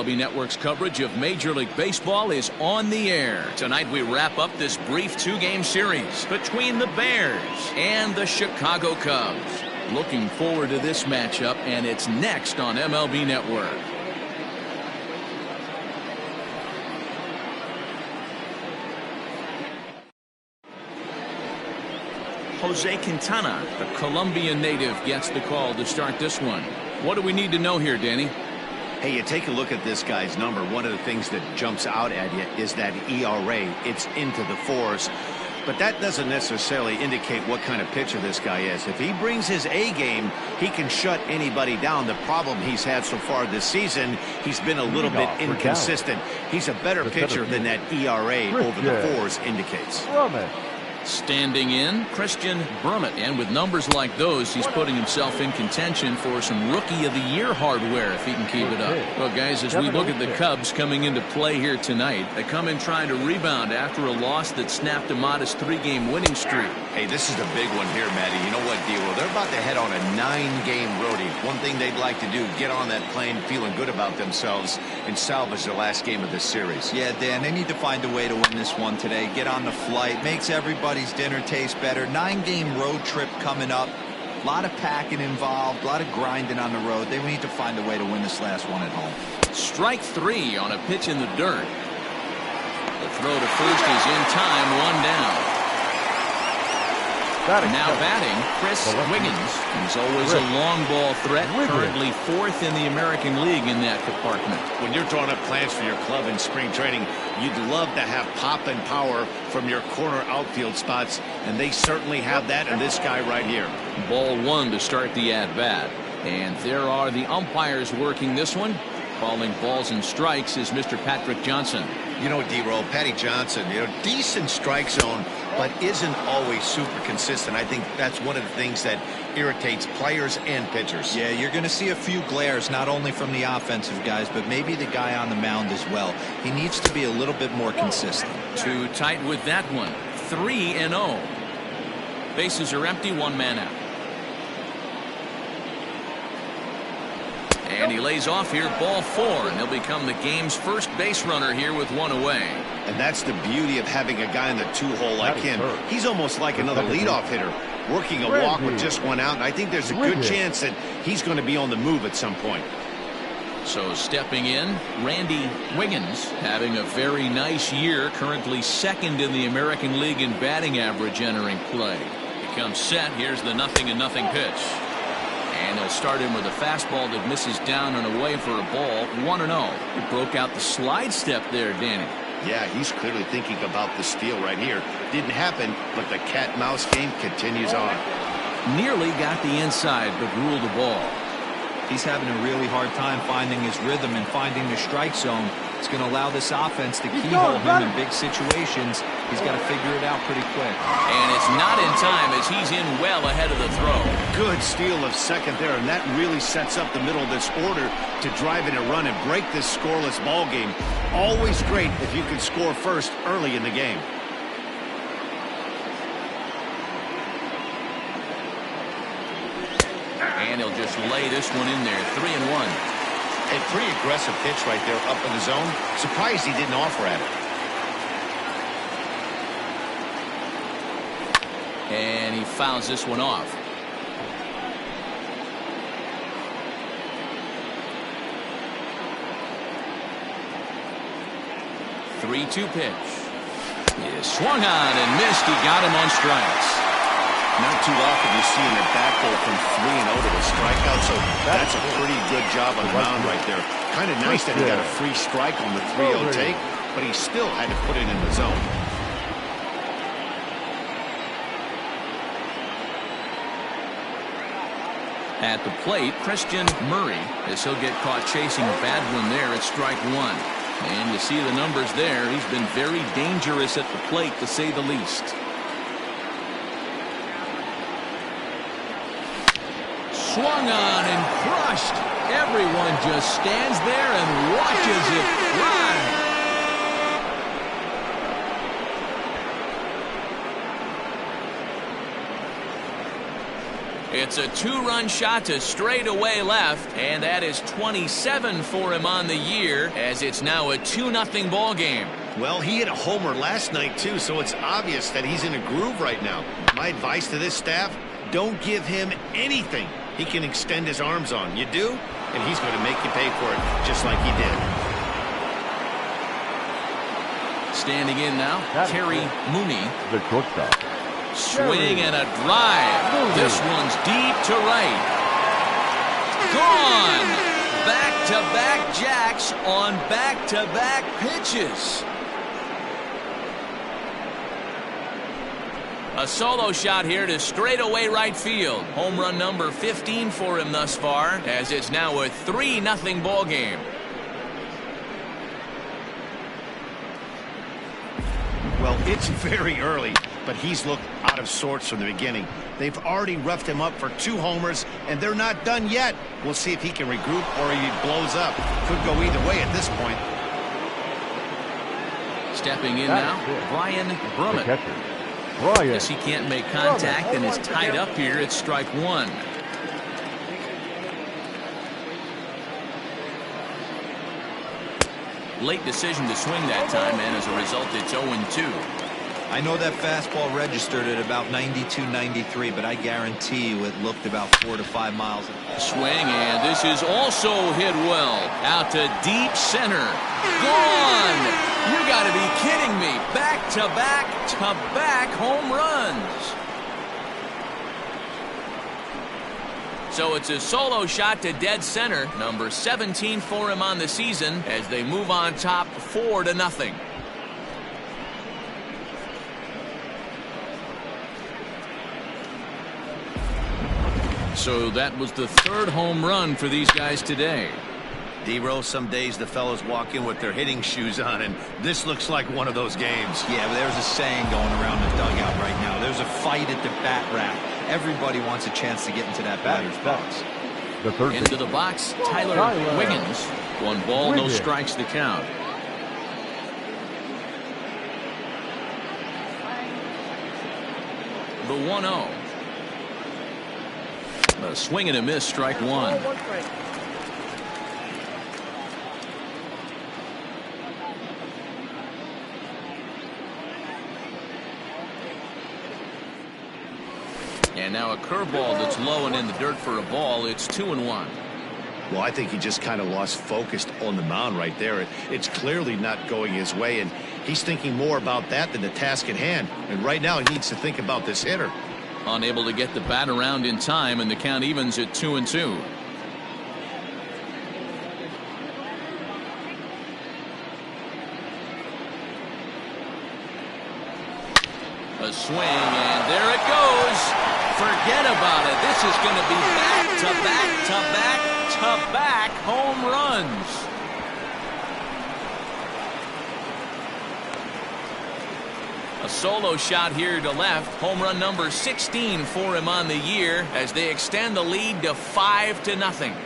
MLB Network's coverage of Major League Baseball is on the air. Tonight we wrap up this brief two-game series between the Bears and the Chicago Cubs. Looking forward to this matchup, and it's next on MLB Network. Jose Quintana, the Colombian native, gets the call to start this one. What do we need to know here, Danny? Hey, you take a look at this guy's number. One of the things that jumps out at you is that ERA. It's into the fours. But that doesn't necessarily indicate what kind of pitcher this guy is. If he brings his A game, he can shut anybody down. The problem he's had so far this season, he's been a little bit inconsistent. He's a better pitcher than that ERA over the fours indicates. Standing in, Christian Brummett, and with numbers like those, he's putting himself in contention for some Rookie of the Year hardware if he can keep it up. Well, guys, as we look at the Cubs coming into play here tonight, they come in trying to rebound after a loss that snapped a modest 3-game winning streak. Hey, this is a big one here, Matty. You know what, D-Roll? They're about to head on a 9-game roadie. One thing they'd like to do, get on that plane feeling good about themselves and salvage the last game of this series. Yeah, Dan, they need to find a way to win this one today. Get on the flight, makes everybody's dinner taste better. 9-game road trip coming up. A lot of packing involved, a lot of grinding on the road. They need to find a way to win this last one at home. Strike 3 on a pitch in the dirt. The throw to first is in time, 1 down. Now batting, Chris Wiggins. He's always a long ball threat, currently 4th in the American League in that department. When you're drawing up plans for your club in spring training, you'd love to have pop and power from your corner outfield spots, and they certainly have that in this guy right here. Ball 1 to start the at-bat. And there are the umpires working this one. Calling balls and strikes is Mr. Patrick Johnson. You know, D-Roll, Patty Johnson, decent strike zone, but isn't always super consistent. I think that's one of the things that irritates players and pitchers. Yeah, you're going to see a few glares, not only from the offensive guys, but maybe the guy on the mound as well. He needs to be a little bit more consistent. Too tight with that one. 3-0. Bases are empty, 1 man out. And he lays off here, ball 4, and he'll become the game's first base runner here with 1 away. And that's the beauty of having a guy in the 2-hole like him. He's almost like another leadoff hitter, working a walk with just 1 out, and I think there's a good chance that he's going to be on the move at some point. So stepping in, Randy Wiggins, having a very nice year, currently 2nd in the American League in batting average entering play. He comes set, here's the 0-0 pitch. And they'll start him with a fastball that misses down and away for a ball, 1-0. He broke out the slide step there, Danny. Yeah, he's clearly thinking about the steal right here. Didn't happen, but the cat-mouse game continues on. Nearly got the inside, but ruled the ball. He's having a really hard time finding his rhythm and finding the strike zone. It's going to allow this offense to keyhole him in big situations. He's got to figure it out pretty quick. And it's not in time as he's in well ahead of the throw. Good steal of second there, and that really sets up the middle of this order to drive in a run and break this scoreless ball game. Always great if you can score first early in the game. And he'll just lay this one in there, 3-1. A pretty aggressive pitch right there up in the zone. Surprised he didn't offer at it. And he fouls this one off. The 3-2 pitch. He swung on and missed. He got him on strikes. Not too often you see in their back go from 3-0 to a strikeout, so that's a pretty good job on the mound right there. Kind of nice that he got a free strike on the 3-0 take, but he still had to put it in the zone. At the plate, Christian Murray, as he'll get caught chasing a bad one there at strike 1. And you see the numbers there. He's been very dangerous at the plate, to say the least. Swung on and crushed. Everyone just stands there and watches it fly. It's a 2-run shot to straightaway left, and that is 27 for him on the year, as it's now a 2-0 ball game. Well, he hit a homer last night, too, so it's obvious that he's in a groove right now. My advice to this staff, don't give him anything he can extend his arms on. You do, and he's going to make you pay for it just like he did. Standing in now, Terry Mooney. The shortstop. Swing and a drive. This one's deep to right. Gone. Back-to-back jacks on back-to-back pitches. A solo shot here to straightaway right field. Home run number 15 for him thus far, as it's now a 3-0 ball game. Well, it's very early, but he's looked out of sorts from the beginning. They've already roughed him up for 2 homers, and they're not done yet. We'll see if he can regroup or if he blows up. Could go either way at this point. Stepping in now, Brian Brummett. As he can't make contact and is tied up here, it's strike 1. Late decision to swing that time, and as a result, it's 0-2. I know that fastball registered at about 92, 93, but I guarantee you it looked about 4 to 5 miles. Swing, and this is also hit well. Out to deep center. Gone! You got to be kidding me. Back-to-back-to-back home runs. So it's a solo shot to dead center. Number 17 for him on the season as they move on top 4-0. So that was the 3rd home run for these guys today. D-Rose, some days the fellows walk in with their hitting shoes on, and this looks like one of those games. Yeah, but there's a saying going around the dugout right now. There's a fight at the bat rack. Everybody wants a chance to get into that batter's box. Into the box, Tyler Wiggins. 1 ball, no strikes to count. The 1-0. A swing and a miss, strike 1. And now a curveball that's low and in the dirt for a ball. It's 2-1. Well, I think he just kind of lost focus on the mound right there. It's clearly not going his way, and he's thinking more about that than the task at hand. And right now he needs to think about this hitter. Unable to get the bat around in time, and the count evens at 2-2. A swing, and there it goes. Forget about it. This is going to be back-to-back-to-back-to-back home runs. A solo shot here to left. Home run number 16 for him on the year as they extend the lead to 5-0.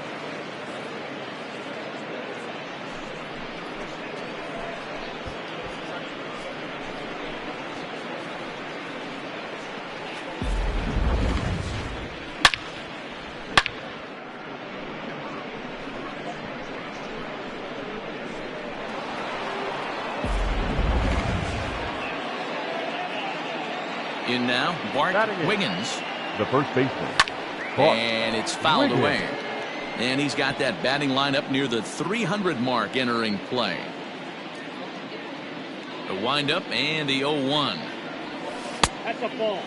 In now, Bart Wiggins. The first baseman. And it's fouled away. And he's got that batting lineup near the 300 mark entering play. The windup and the 0-1. That's a ball.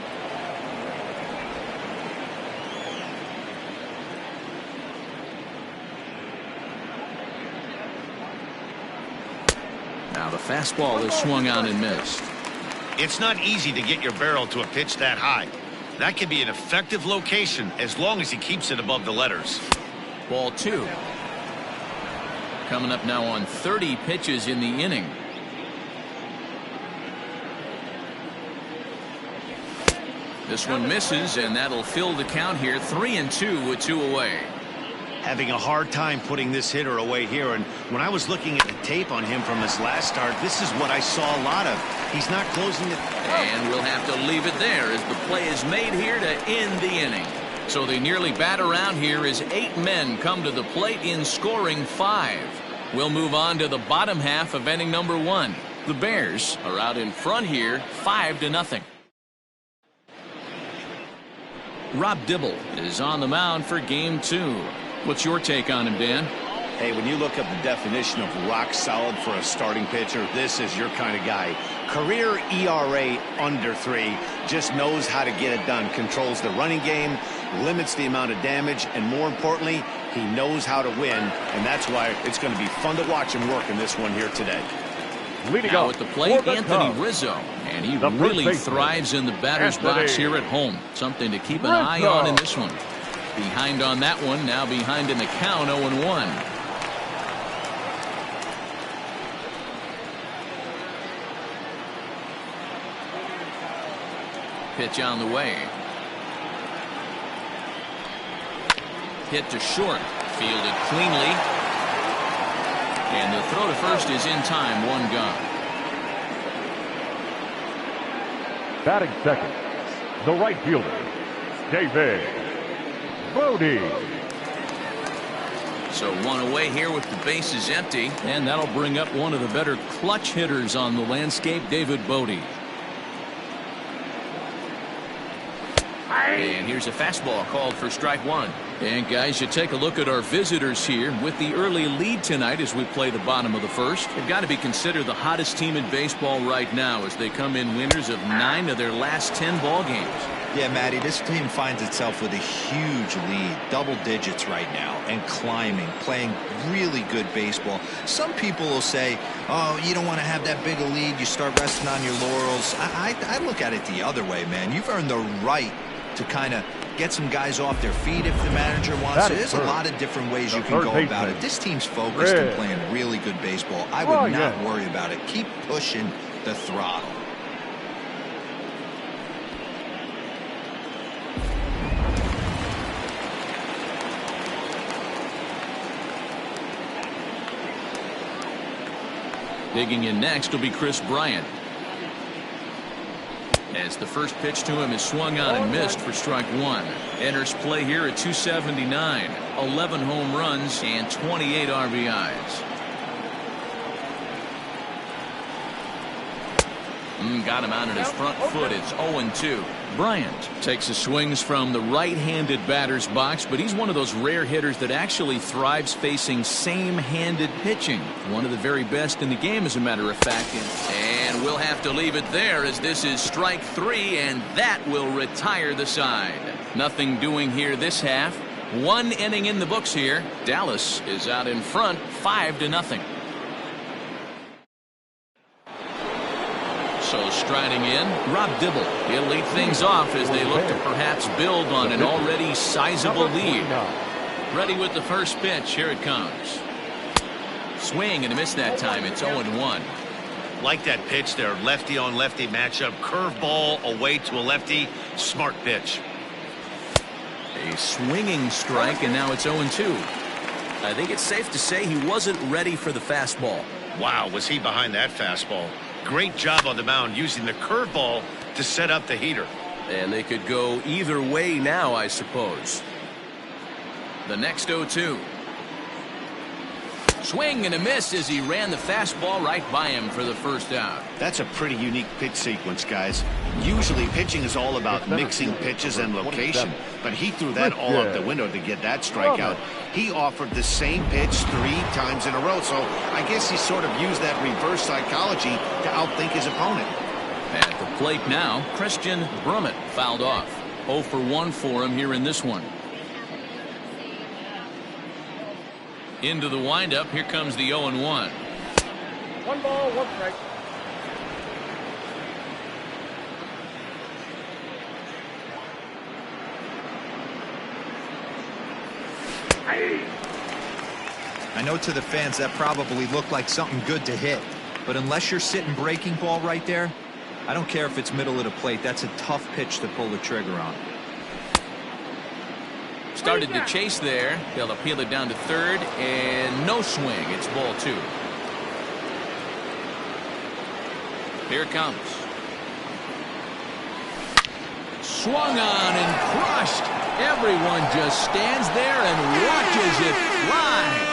Now the fastball is swung on and missed. It's not easy to get your barrel to a pitch that high. That can be an effective location as long as he keeps it above the letters. Ball 2. Coming up now on 30 pitches in the inning. This one misses, and that'll fill the count here. 3-2 with 2 away. Having a hard time putting this hitter away here, and when I was looking at the tape on him from his last start, this is what I saw a lot of. He's not closing it. And we'll have to leave it there as the play is made here to end the inning. So they nearly bat around here as 8 men come to the plate in scoring 5. We'll move on to the bottom half of inning number 1. The Bears are out in front here 5-0. Rob Dibble is on the mound for game 2. What's your take on him, Dan? Hey, when you look up the definition of rock solid for a starting pitcher, this is your kind of guy. Career ERA under 3, just knows how to get it done, controls the running game, limits the amount of damage, and more importantly, he knows how to win, and that's why it's going to be fun to watch him work in this one here today. Leading now out at the plate, the Anthony Cubs, Rizzo, and he the really first baseman, thrives in the batter's box here at home. Something to keep an eye on in this one. Behind on that one, now behind in the count, 0-1. Pitch on the way. Hit to short. Fielded cleanly. And the throw to first is in time. 1 gone. Batting second, the right fielder, David Bodie. So 1 away here with the bases empty. And that'll bring up one of the better clutch hitters on the landscape, David Bodie. And here's a fastball called for strike 1. And guys, you take a look at our visitors here with the early lead tonight as we play the bottom of the first. They've got to be considered the hottest team in baseball right now as they come in winners of 9 of their last 10 ball games. Yeah, Matty, this team finds itself with a huge lead, double digits right now, and climbing, playing really good baseball. Some people will say, oh, you don't want to have that big a lead, you start resting on your laurels. I look at it the other way, man. You've earned the right to kind of get some guys off their feet if the manager wants to. There's a lot of different ways you can go about it. This team's focused and playing really good baseball. I would not worry about it. Keep pushing the throttle. Digging in next will be Chris Bryant. As the first pitch to him is swung on and missed for strike 1. Enters play here at 279. 11 home runs and 28 RBIs. Got him out on his front foot. It's 0-2. Bryant takes his swings from the right-handed batter's box, but he's one of those rare hitters that actually thrives facing same-handed pitching. One of the very best in the game, as a matter of fact. And we'll have to leave it there as this is strike 3, and that will retire the side. Nothing doing here this half. 1 inning in the books here. Dallas is out in front 5-0. So striding in, Rob Dibble. He'll lead things off as they look to perhaps build on an already sizable lead. Ready with the first pitch. Here it comes. Swing and a miss that time. It's 0-1. Like that pitch there, lefty on lefty matchup, curveball away to a lefty, smart pitch. A swinging strike, and now it's 0-2. I think it's safe to say he wasn't ready for the fastball. Wow, was he behind that fastball? Great job on the mound using the curveball to set up the heater. And they could go either way now, I suppose. The next 0-2. Swing and a miss as he ran the fastball right by him for the first out. That's a pretty unique pitch sequence, guys. Usually pitching is all about mixing pitches and location, but he threw that all out the window to get that strikeout. He offered the same pitch 3 times in a row, so I guess he sort of used that reverse psychology to outthink his opponent. At the plate now, Christian Brummett fouled off. 0 for 1 for him here in this one. Into the windup, here comes the 0-1. 1 ball, 1 strike. I know to the fans that probably looked like something good to hit, but unless you're sitting breaking ball right there, I don't care if it's middle of the plate. That's a tough pitch to pull the trigger on. Started to chase there. They'll appeal it down to third, and no swing. It's ball 2. Here it comes. Swung on and crushed. Everyone just stands there and watches it fly.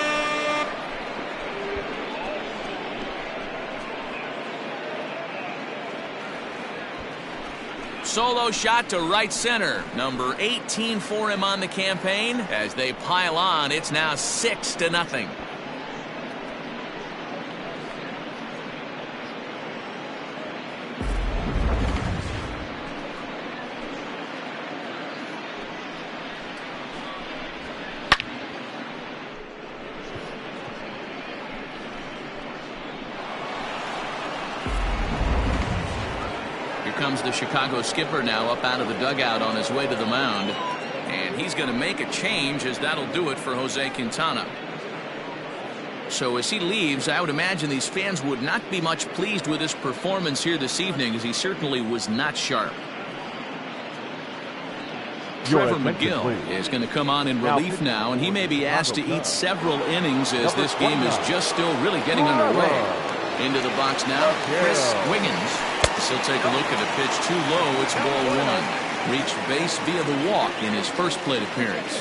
Solo shot to right center. Number 18 for him on the campaign. As they pile on, it's now 6-0. Comes the Chicago skipper now up out of the dugout on his way to the mound, and he's going to make a change, as that'll do it for Jose Quintana. So as he leaves, I would imagine these fans would not be much pleased with his performance here this evening, as he certainly was not sharp. Trevor McGill is going to come on in relief now, and he may be asked to eat several innings, as this game is just still really getting underway. Into the box now, Chris Wiggins. He'll take a look at a pitch too low. It's ball one. Reached base via the walk in his first plate appearance.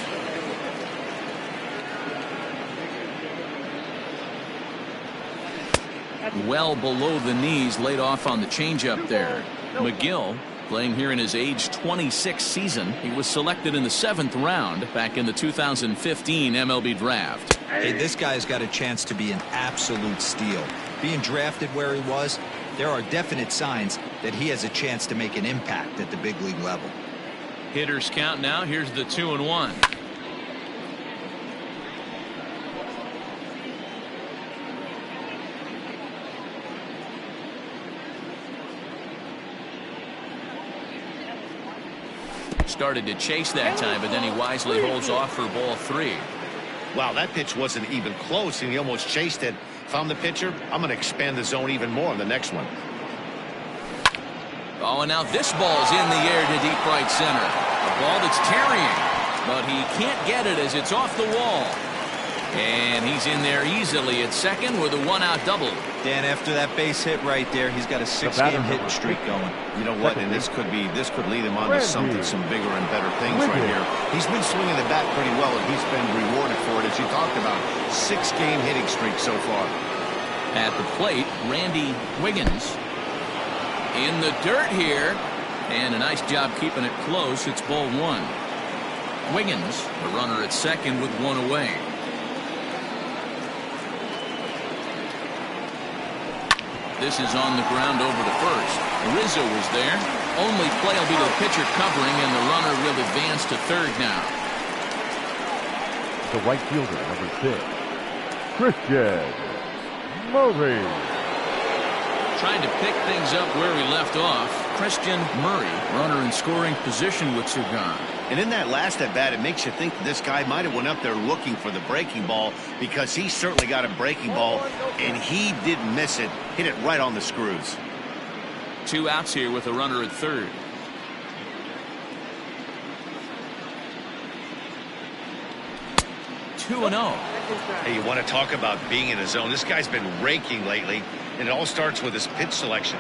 Well below the knees, laid off on the changeup there. McGill, playing here in his age 26 season. He was selected in the 7th round back in the 2015 MLB draft. Hey, this guy's got a chance to be an absolute steal. Being drafted where he was, there are definite signs that he has a chance to make an impact at the big league level. Hitters count now. Here's the 2-1. Started to chase that time, but then he wisely holds off for ball 3. Wow, that pitch wasn't even close, and he almost chased it. Found the pitcher. I'm going to expand the zone even more on the next one. Oh, and now this ball's in the air to deep right center. A ball that's tarrying, but he can't get it as it's off the wall. And he's in there easily at second with a 1-out double. Dan, after that base hit right there, he's got a 6-game hitting streak going. You know what? And this could lead him on to some bigger and better things right here. He's been swinging the bat pretty well, and he's been rewarded for it, as you talked about. 6-game hitting streak so far. At the plate, Randy Wiggins in the dirt here, and a nice job keeping it close. It's ball 1. Wiggins, the runner at second with 1 away. This is on the ground over to first. Rizzo was there. Only play will be to the pitcher covering, and the runner will advance to third now. The right fielder, number 6, Christian Murray. Trying to pick things up where we left off. Christian Murray, runner in scoring position with Sugan. And in that last at bat, it makes you think this guy might have went up there looking for the breaking ball, because he certainly got a breaking ball, and he didn't miss it. Hit it right on the screws. 2 outs here with a runner at third. Two and 0. Hey, you want to talk about being in the zone? This guy's been raking lately, and it all starts with his pitch selection.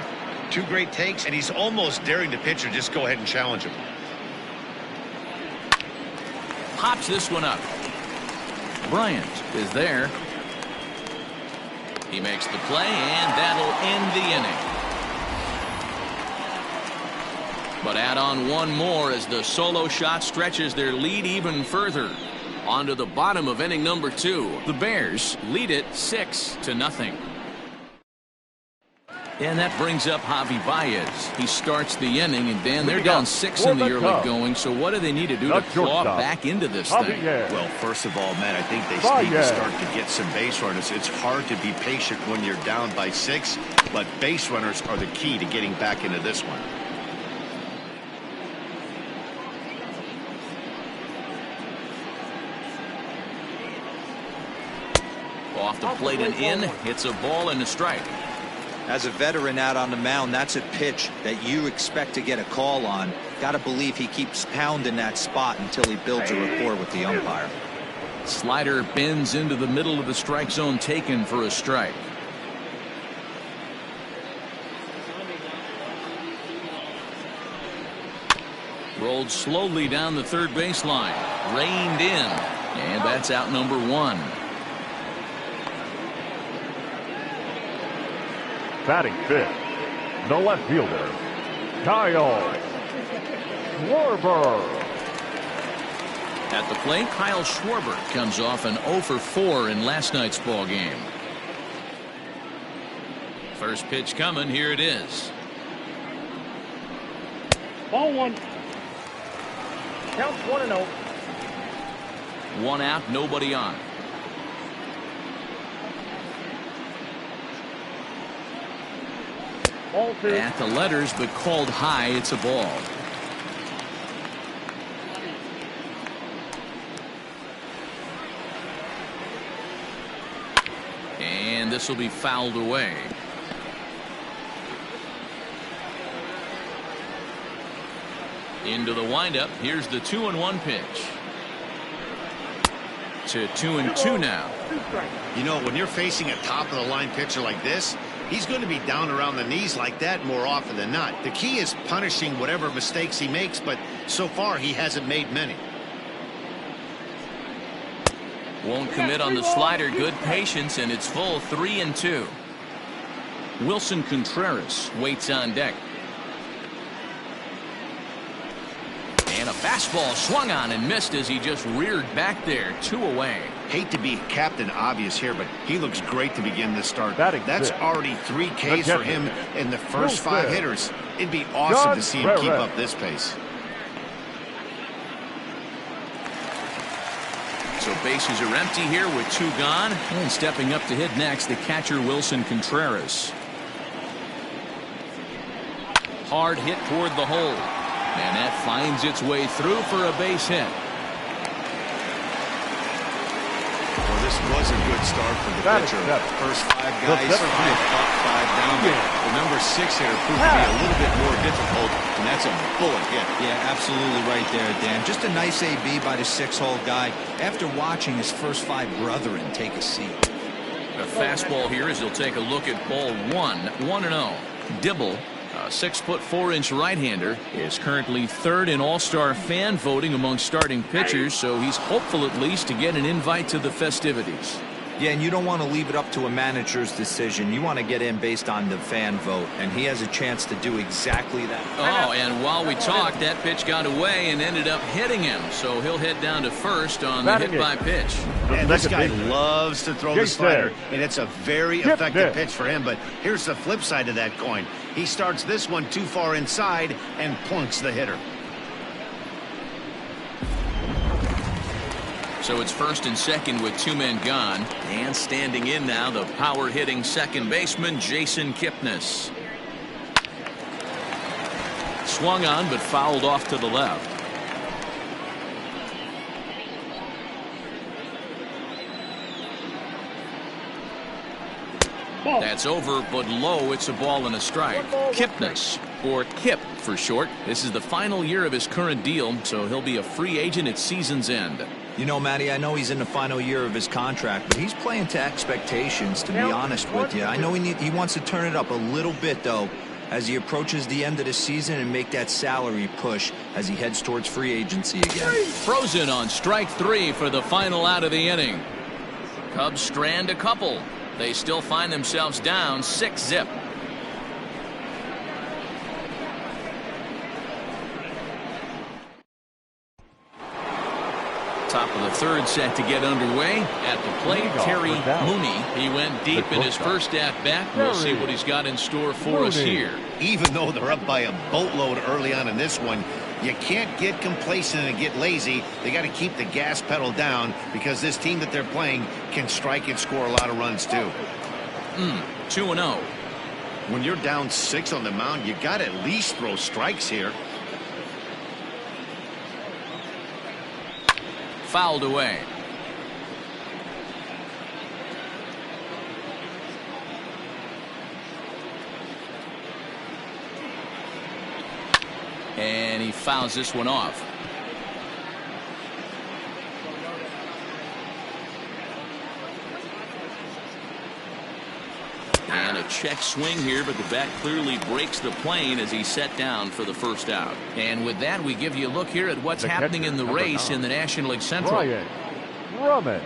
2 great takes, and he's almost daring the pitcher just go ahead and challenge him. Pops this one up. Bryant is there. He makes the play, and that'll end the inning. But add on one more as the solo shot stretches their lead even further. On to the bottom of inning number 2. The Bears lead it 6-0. And that brings up Javi Baez. He starts the inning, and Dan, they're down 6 in the early going. So what do they need to do to claw back into this thing? Well, first of all, Matt, I think they need to start to get some base runners. It's hard to be patient when you're down by 6, but base runners are the key to getting back into this one. Off the plate and in. It's a ball and a strike. As a veteran out on the mound, that's a pitch that you expect to get a call on. Got to believe he keeps pounding that spot until he builds a rapport with the umpire. Slider bends into the middle of the strike zone, taken for a strike. Rolled slowly down the third baseline. Reined in. And that's out number one. Batting fifth, the left fielder, Kyle Schwarber. At the plate, Kyle Schwarber comes off an 0 for 4 in last night's ball game. First pitch coming. Here it is. Ball one. Counts 1-0. One out, nobody on. Ball two. At the letters, but called high. It's a ball. And this will be fouled away. Into the windup. Here's the 2-1 pitch. To 2-2 now. You know, when you're facing a top-of-the-line pitcher like this, he's going to be down around the knees like that more often than not. The key is punishing whatever mistakes he makes, but so far he hasn't made many. Won't commit on the slider. Good patience, and it's full. 3-2. Wilson Contreras waits on deck. And a fastball swung on and missed as he just reared back there. 2 away. Hate to be Captain Obvious here, but he looks great to begin this start. Batting That's fifth, already 3 Ks for him in the first 5 fifth, hitters. It'd be awesome to see him keep Perez. up this pace. So bases are empty here with 2 gone. And stepping up to hit next, the catcher Wilson Contreras. Hard hit toward the hole. And that finds its way through for a base hit. Well, this was a good start for the pitcher. First 5 guys, 5 up, 5 down. The number 6 hitter proved to be a little bit more difficult, and that's a bullet hit. Yeah, absolutely right there, Dan. Just a nice AB by the 6-hole guy after watching his first 5 brethren take a seat. A fastball here as he'll take a look at ball 1. 1-0. Dibble, a 6'4" right-hander, is currently 3rd in All-Star fan voting among starting pitchers, so he's hopeful at least to get an invite to the festivities. Yeah, and you don't want to leave it up to a manager's decision. You want to get in based on the fan vote, and he has a chance to do exactly that. Oh, and while we talked, that pitch got away and ended up hitting him, so he'll head down to first on the hit-by-pitch. And this guy loves to throw the slider, and it's a very effective pitch for him. But here's the flip side of that coin. He starts this one too far inside and plunks the hitter. So it's first and second with 2 men gone. And standing in now, the power-hitting second baseman, Jason Kipnis. Swung on, but fouled off to the left. That's over, but low. It's a ball and a strike. Kipnis, or Kip for short. This is the final year of his current deal, so he'll be a free agent at season's end. You know, Matty, I know he's in the final year of his contract, but he's playing to expectations, to be honest with you. I know he wants to turn it up a little bit, though, as he approaches the end of the season and make that salary push as he heads towards free agency again. Frozen on strike 3 for the final out of the inning. Cubs strand a couple. They still find themselves down 6-zip. Top of the third set to get underway. At the plate, Terry Mooney. He went deep in his first at-bat. We'll see what he's got in store for us here. Even though they're up by a boatload early on in this one, you can't get complacent and get lazy. They got to keep the gas pedal down because this team that they're playing can strike and score a lot of runs too. 2-0. When you're down 6 on the mound, you got to at least throw strikes here. Fouled away. And he fouls this one off. And a check swing here, but the bat clearly breaks the plane as he's set down for the first out. And with that, we give you a look here at what's happening in the race in the National League Central. Brian Drummond.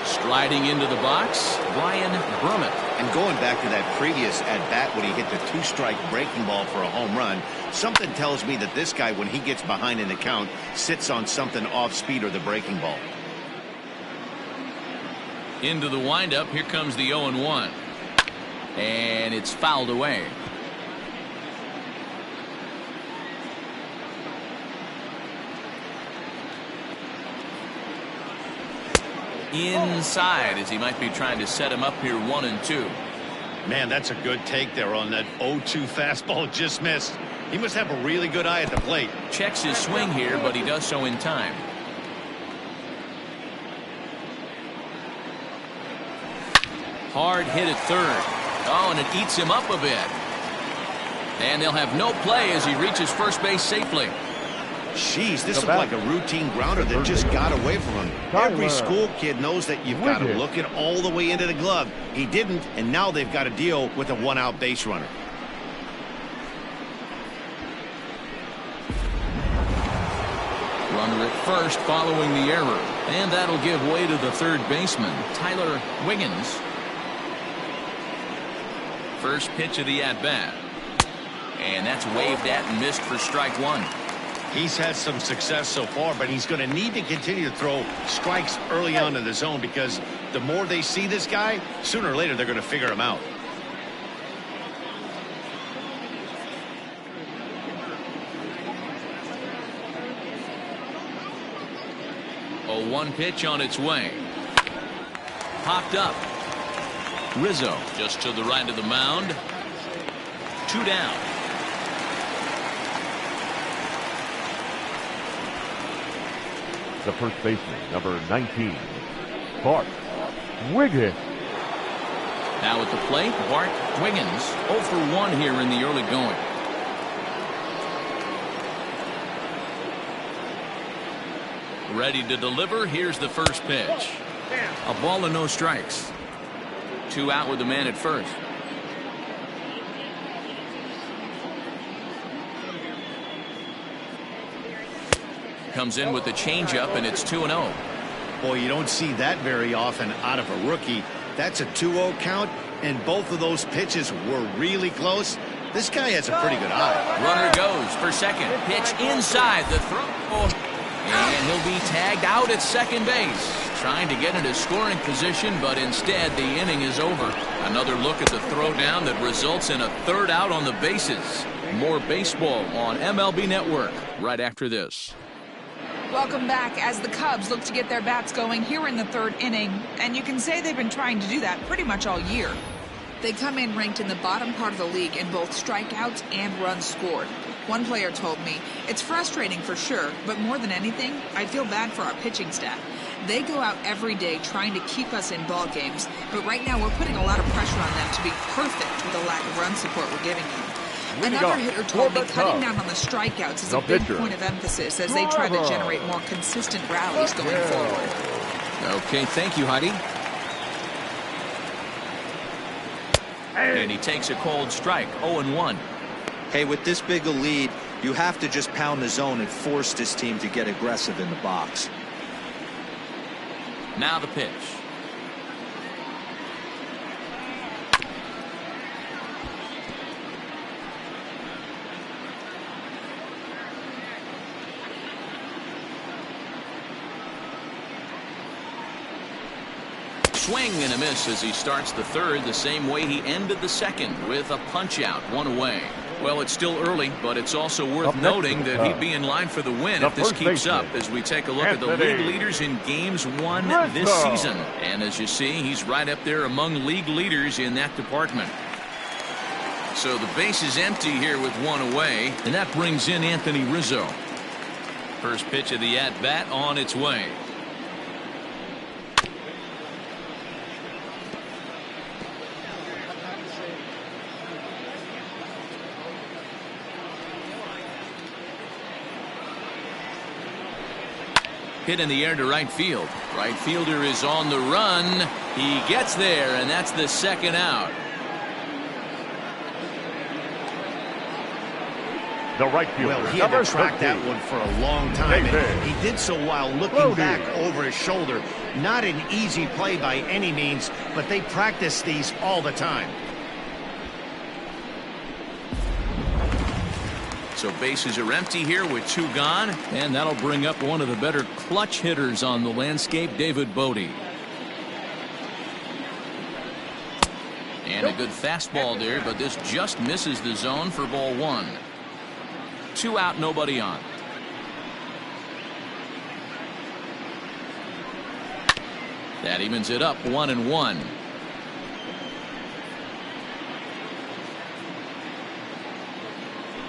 Striding into the box, Brian Drummond. And going back to that previous at-bat when he hit the two-strike breaking ball for a home run, something tells me that this guy, when he gets behind in the count, sits on something off-speed or the breaking ball. Into the windup, here comes the 0-1. And it's fouled away. Inside, as he might be trying to set him up here 1-2. Man, that's a good take there on that 0-2 fastball, just missed. He must have a really good eye at the plate. Checks his swing here, but he does so in time. Hard hit at third. Oh, and it eats him up a bit. And they'll have no play as he reaches first base safely. Jeez, this looked like a routine grounder that just got away from him. Every school kid knows that you've got to look it all the way into the glove. He didn't, and now they've got to deal with a one-out base runner. Runner at first following the error. And that'll give way to the third baseman, Tyler Wiggins. First pitch of the at-bat. And that's waved at and missed for strike one. He's had some success so far, but he's going to need to continue to throw strikes early on in the zone because the more they see this guy, sooner or later they're going to figure him out. A 1 pitch on its way. Popped up. Rizzo just to the right of the mound. 2 down. The first baseman, number 19, Bart Wiggins. Now at the plate, Bart Wiggins, 0 for 1 here in the early going. Ready to deliver. Here's the first pitch. A ball and no strikes. 2 out with the man at first. Comes in with the changeup, and it's 2-0. Boy, you don't see that very often out of a rookie. That's a 2-0 count, and both of those pitches were really close. This guy has a pretty good eye. Runner goes for second. Pitch inside the throw. And he'll be tagged out at second base. Trying to get into scoring position, but instead the inning is over. Another look at the throw down that results in a third out on the bases. More baseball on MLB Network right after this. Welcome back as the Cubs look to get their bats going here in the third inning. And you can say they've been trying to do that pretty much all year. They come in ranked in the bottom part of the league in both strikeouts and runs scored. One player told me, "It's frustrating for sure, but more than anything, I feel bad for our pitching staff. They go out every day trying to keep us in ball games, but right now we're putting a lot of pressure on them to be perfect with the lack of run support we're giving them." Another hitter told me cutting down on the strikeouts is a big point of emphasis as they try to generate more consistent rallies going forward. Okay, thank you, Heidi. And he takes a cold strike, 0-1. Hey, with this big a lead, you have to just pound the zone and force this team to get aggressive in the box. Now the pitch. Swing and a miss as he starts the third the same way he ended the second with a punch out, 1 away. Well, it's still early, but it's also worth noting that he'd be in line for the win if this keeps up as we take a look at the league leaders in games won this season. And as you see, he's right up there among league leaders in that department. So the base is empty here with 1 away, and that brings in Anthony Rizzo. First pitch of the at-bat on its way. Hit in the air to right field. Right fielder is on the run. He gets there, and that's the second out. The right fielder. Well, he had to track that one for a long time, and he did so while looking back over his shoulder. Not an easy play by any means, but they practice these all the time. So bases are empty here with 2 gone, and that'll bring up one of the better clutch hitters on the landscape, David Bodie. And a good fastball there, but this just misses the zone for ball 1. 2 out, nobody on. That evens it up, 1-1.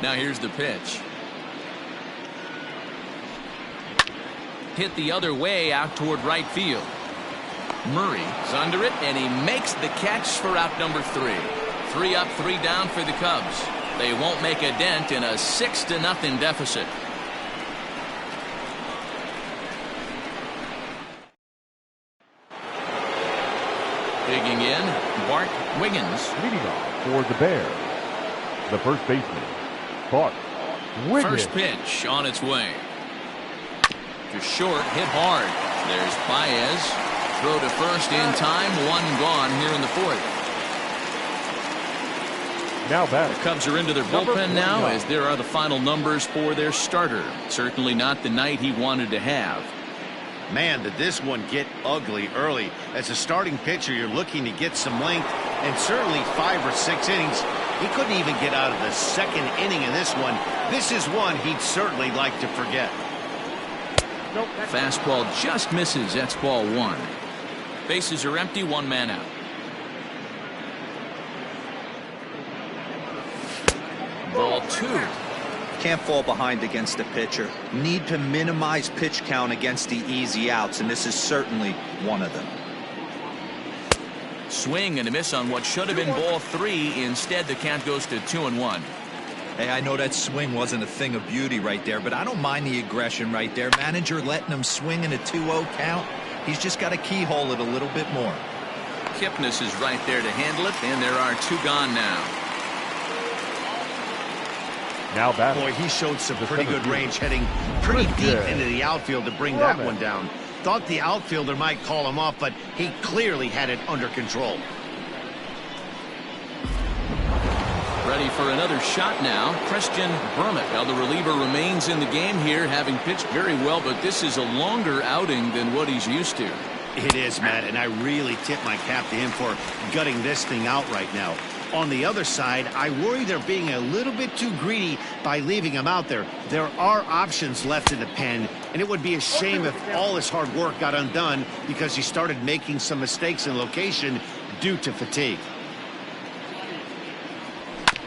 Now here's the pitch. Hit the other way out toward right field. Murray's under it, and he makes the catch for out number 3. 3 up, 3 down for the Cubs. They won't make a dent in a 6-0 deficit. Digging in, Bart Wiggins. Leading off for the Bears, the first baseman, Bart Wiggins. First pitch on its way. Just short, hit hard. There's Baez. Throw to first in time. 1 gone here in the 4th. Now back. The Cubs are into their bullpen now, as there are the final numbers for their starter. Certainly not the night he wanted to have. Man, did this one get ugly early. As a starting pitcher, you're looking to get some length, and certainly 5 or 6 innings. He couldn't even get out of the 2nd inning in this one. This is one he'd certainly like to forget. Fastball just misses. That's ball 1. Bases are empty, 1 man out. Ball 2. Can't fall behind against the pitcher. Need to minimize pitch count against the easy outs, and this is certainly one of them. Swing and a miss on what should have been ball 3. Instead, the count goes to 2-1. Hey, I know that swing wasn't a thing of beauty right there, but I don't mind the aggression right there. Manager letting him swing in a 2-0 count. He's just got to keyhole it a little bit more. Kipnis is right there to handle it, and there are 2 gone now. Now back. Boy, he showed some pretty good range, heading pretty deep into the outfield to bring that one down. Thought the outfielder might call him off, but he clearly had it under control. Ready for another shot now. Christian Berman. Now the reliever remains in the game here, having pitched very well, but this is a longer outing than what he's used to. It is, Matt, and I really tip my cap to him for gutting this thing out right now. On the other side, I worry they're being a little bit too greedy by leaving him out there. There are options left in the pen, and it would be a shame if all his hard work got undone because he started making some mistakes in location due to fatigue.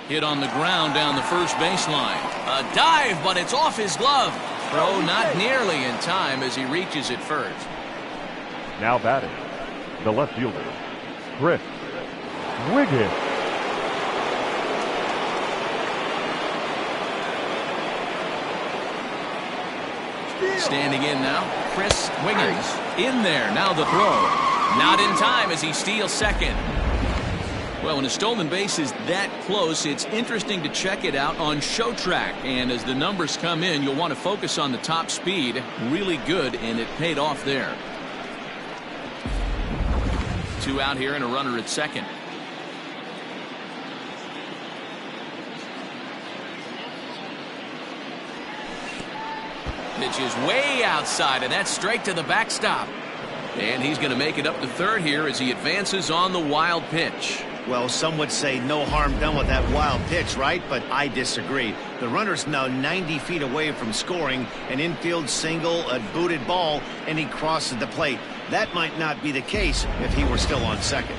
Hit on the ground down the first baseline. A dive, but it's off his glove. Throw not nearly in time as he reaches it first. Now batting, the left fielder, Chris Wiggins. Standing in now, Chris Wiggins. In there, now the throw. Not in time as he steals second. Well, when a stolen base is that close, it's interesting to check it out on Show Track. And as the numbers come in, you'll want to focus on the top speed. Really good, and it paid off there. 2 out here and a runner at second. Pitch is way outside, and that's straight to the backstop. And he's going to make it up to third here as he advances on the wild pitch. Well, some would say no harm done with that wild pitch, right? But I disagree. The runner's now 90 feet away from scoring, an infield single, a booted ball, and he crosses the plate. That might not be the case if he were still on second.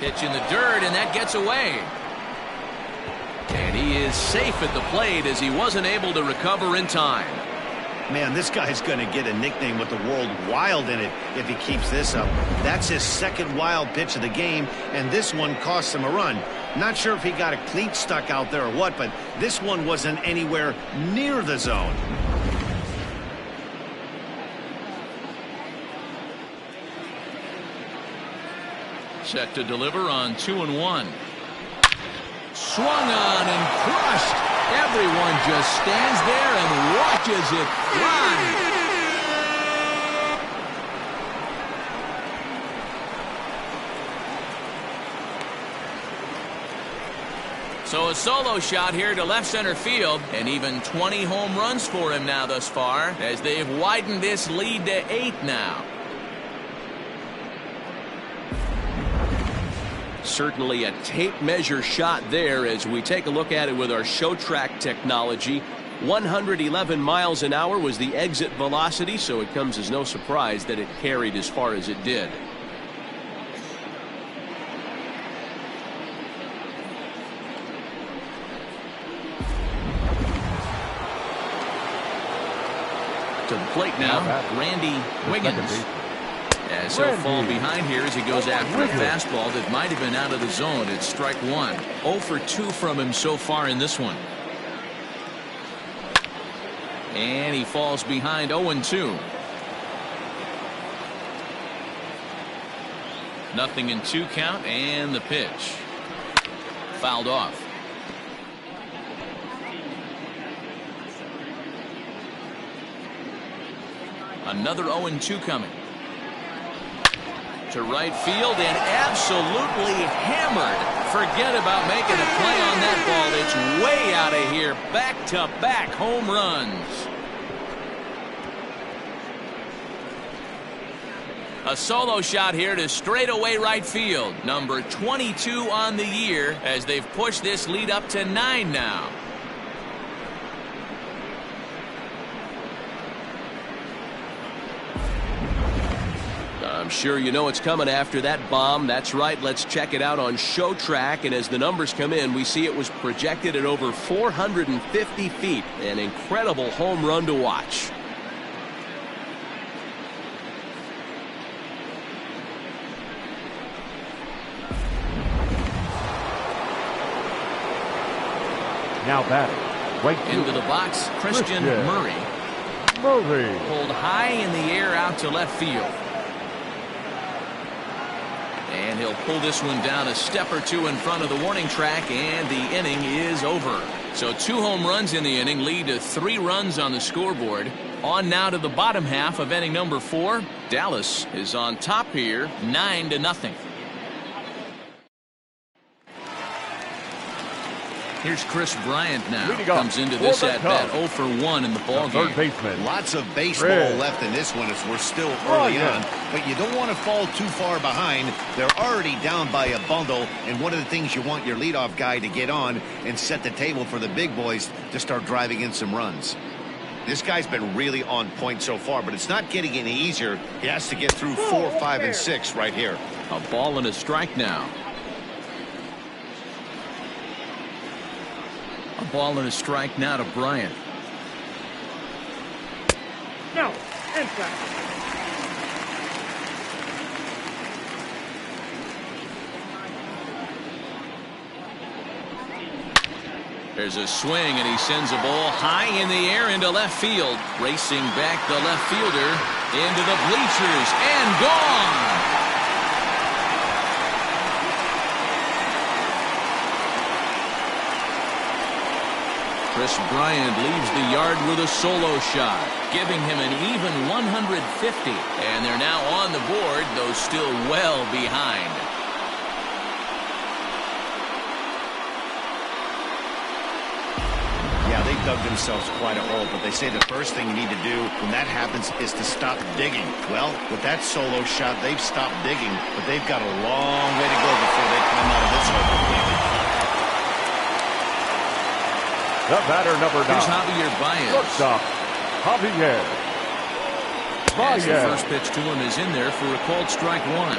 Pitch in the dirt, and that gets away. And he is safe at the plate as he wasn't able to recover in time. Man, this guy's going to get a nickname with the world wild in it if he keeps this up. That's his second wild pitch of the game, and this one cost him a run. Not sure if he got a cleat stuck out there or what, but this one wasn't anywhere near the zone. Set to deliver on 2-1. Swung on and crushed. Everyone just stands there and watches it fly. So a solo shot here to left center field, and even 20 home runs for him now thus far, as they've widened this lead to 8 now. Certainly a tape measure shot there as we take a look at it with our show track technology. 111 miles an hour was the exit velocity, so it comes as no surprise that it carried as far as it did. To the plate now, Randy Wiggins. As he'll fall behind here as he goes after a fastball that might have been out of the zone. It's strike one. 0 for 2 from him so far in this one. And he falls behind 0-2. 0-2 count, and the pitch. Fouled off. Another 0-2 coming. To right field and absolutely hammered. Forget about making a play on that ball. It's way out of here. Back-to-back home runs. A solo shot here to straightaway right field. Number 22 on the year as they've pushed this lead up to 9 now. I'm sure you know it's coming after that bomb. That's right. Let's check it out on show track. And as the numbers come in, we see it was projected at over 450 feet. An incredible home run to watch. Now batting. Right into the box, Christian Murray. Pulled high in the air out to left field. And he'll pull this one down a step or two in front of the warning track, and the inning is over. So 2 home runs in the inning lead to 3 runs on the scoreboard. On now to the bottom half of inning number 4. Dallas is on top here, 9-0. Here's Chris Bryant now. Comes into this at-bat 0 for 1 in the ballgame. Lots of baseball left in this one as we're still early on. But you don't want to fall too far behind. They're already down by a bundle. And one of the things you want your leadoff guy to get on and set the table for the big boys to start driving in some runs. This guy's been really on point so far, but it's not getting any easier. He has to get through 4, 5, and 6 right here. A ball and a strike now. A ball and a strike now to Bryant. No, inside. There's a swing, and he sends a ball high in the air into left field. Racing back the left fielder into the bleachers, and gone. Chris Bryant leaves the yard with a solo shot, giving him an even 150. And they're now on the board, though still well behind. Yeah, they dug themselves quite a hole, but they say the first thing you need to do when that happens is to stop digging. Well, with that solo shot, they've stopped digging, but they've got a long way to go before they climb out of this hole. The batter, number 9. Here's Javier Baez. Shortstop, Javier Baez. The first pitch to him is in there for a called strike 1.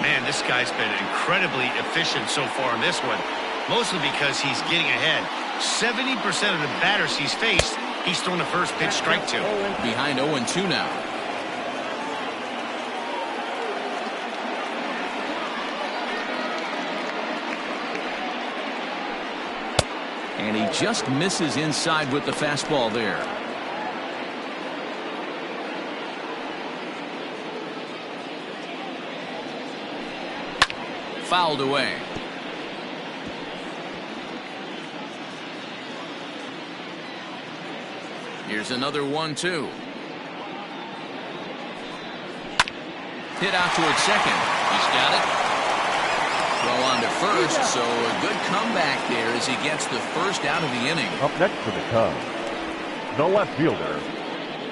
Man, this guy's been incredibly efficient so far in this one, mostly because he's getting ahead. 70% of the batters he's faced, He's thrown the first pitch, strike two. Behind 0-2 now. And he just misses inside with the fastball there. Fouled away. Here's another 1-2. Hit out toward second. He's got it. Throw on to first, so a good comeback there as he gets the first out of the inning. Up next for the Cubs, the left fielder,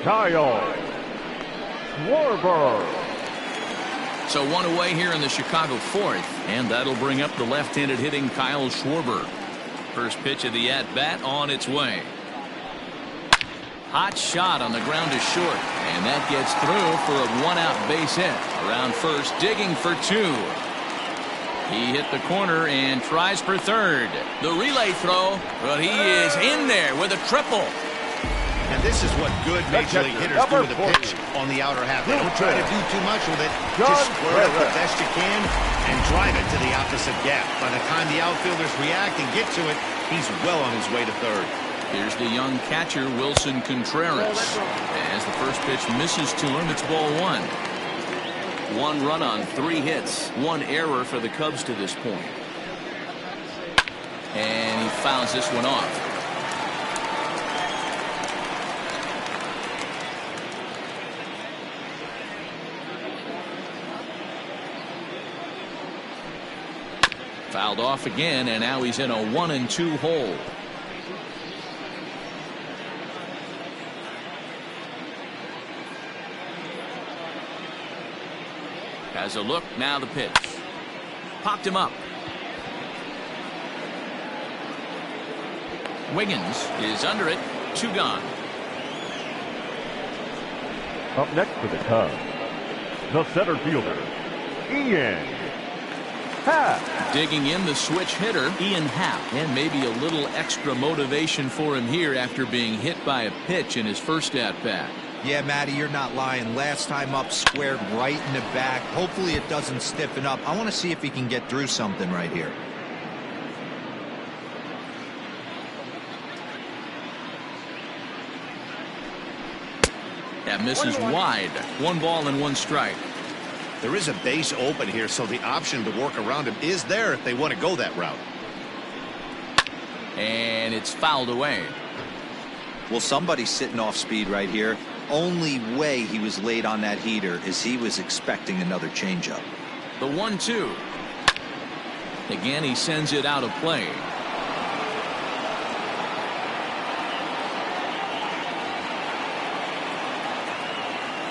Kyle Schwarber. So one away here in the Chicago fourth, and that'll bring up the left-handed hitting Kyle Schwarber. First pitch of the at-bat on its way. Hot shot on the ground to short, and that gets through for a one-out base hit. Around first, digging for two. He hit the corner and tries for third. The relay throw, but he is in there with a triple. And this is what good major league hitters do with a pitch on the outer half. They don't try to do too much with it. Just square it the best you can and drive it to the opposite gap. By the time the outfielders react and get to it, he's well on his way to third. Here's the young catcher, Wilson Contreras. As the first pitch misses to him, it's ball one. One run on 3 hits. One error for the Cubs to this point. And he fouls this one off. Fouled off again, and now he's in a 1-2 hole. Has a look, now the pitch. Popped him up. Wiggins is under it, 2 gone. Up next for the Cubs, the center fielder, Ian Happ. Digging in the switch hitter, Ian Happ. And maybe a little extra motivation for him here after being hit by a pitch in his first at-bat. Yeah, Matty, you're not lying. Last time up, squared right in the back. Hopefully it doesn't stiffen up. I want to see if he can get through something right here. That misses wide. 1 ball and 1 strike. There is a base open here, so the option to work around him is there if they want to go that route. And it's fouled away. Well, somebody's sitting off speed right here. Only way he was late on that heater is he was expecting another changeup. The 1-2. Again, he sends it out of play.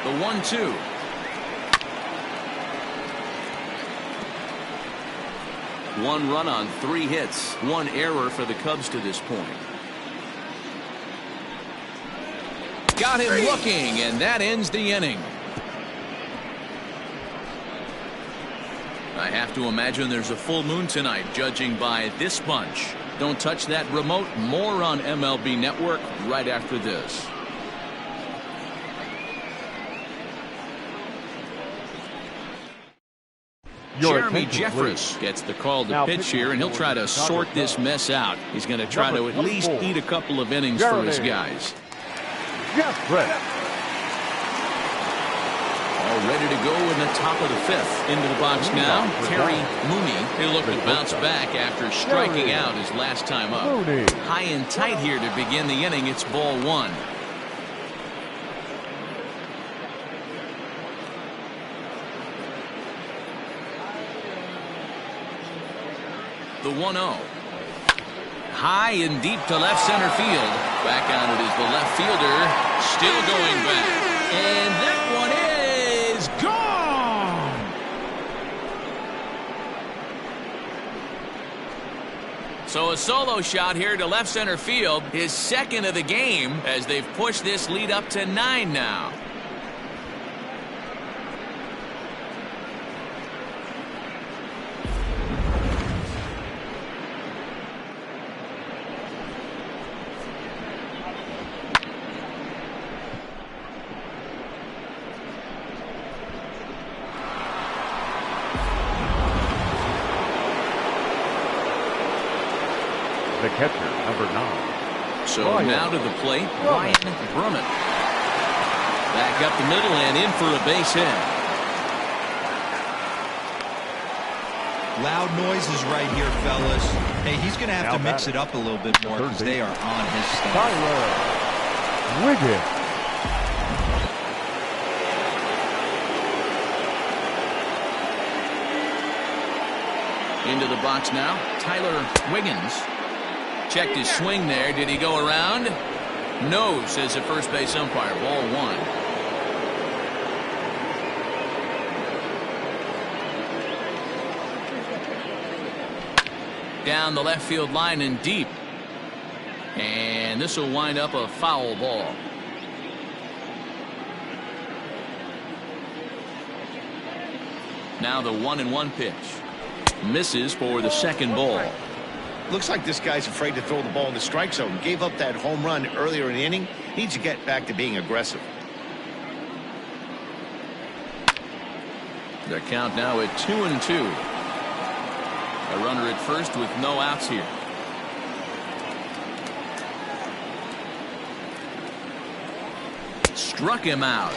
The 1-2. One run on 3 hits. 1 error for the Cubs to this point. Got him looking, and that ends the inning. I have to imagine there's a full moon tonight, judging by this bunch. Don't touch that remote. More on MLB Network right after this. Jeremy Jeffress gets the call to pitch here, and he'll try to sort this mess out. He's going to try to at least eat a couple of innings for his guys. Jeffress. All ready to go in the top of the 5th. Into the box now, Terry Mooney. He'll look to bounce back after striking out his last time up. High and tight here to begin the inning. It's ball 1. The 1-0. High and deep to left center field. Back on it is the left fielder. Still going back. And that one is gone. So a solo shot here to left center field. His 2nd of the game as they've pushed this lead up to 9 now. the catcher, number 9. So now to the plate, Ryan Brumman. Back up the middle and in for a base hit. Loud noises right here, fellas. Hey, he's going to have to mix it up a little bit more because they are on his stuff. Tyler Wiggins. Into the box now, Tyler Wiggins. Checked his swing there. Did he go around? No, says the first base umpire. Ball 1. Down the left field line and deep. And this will wind up a foul ball. Now the 1-1 pitch. Misses for the second ball. Looks like this guy's afraid to throw the ball in the strike zone. Gave up that home run earlier in the inning. Needs to get back to being aggressive. The count now at 2-2. A runner at first with no outs here. Struck him out.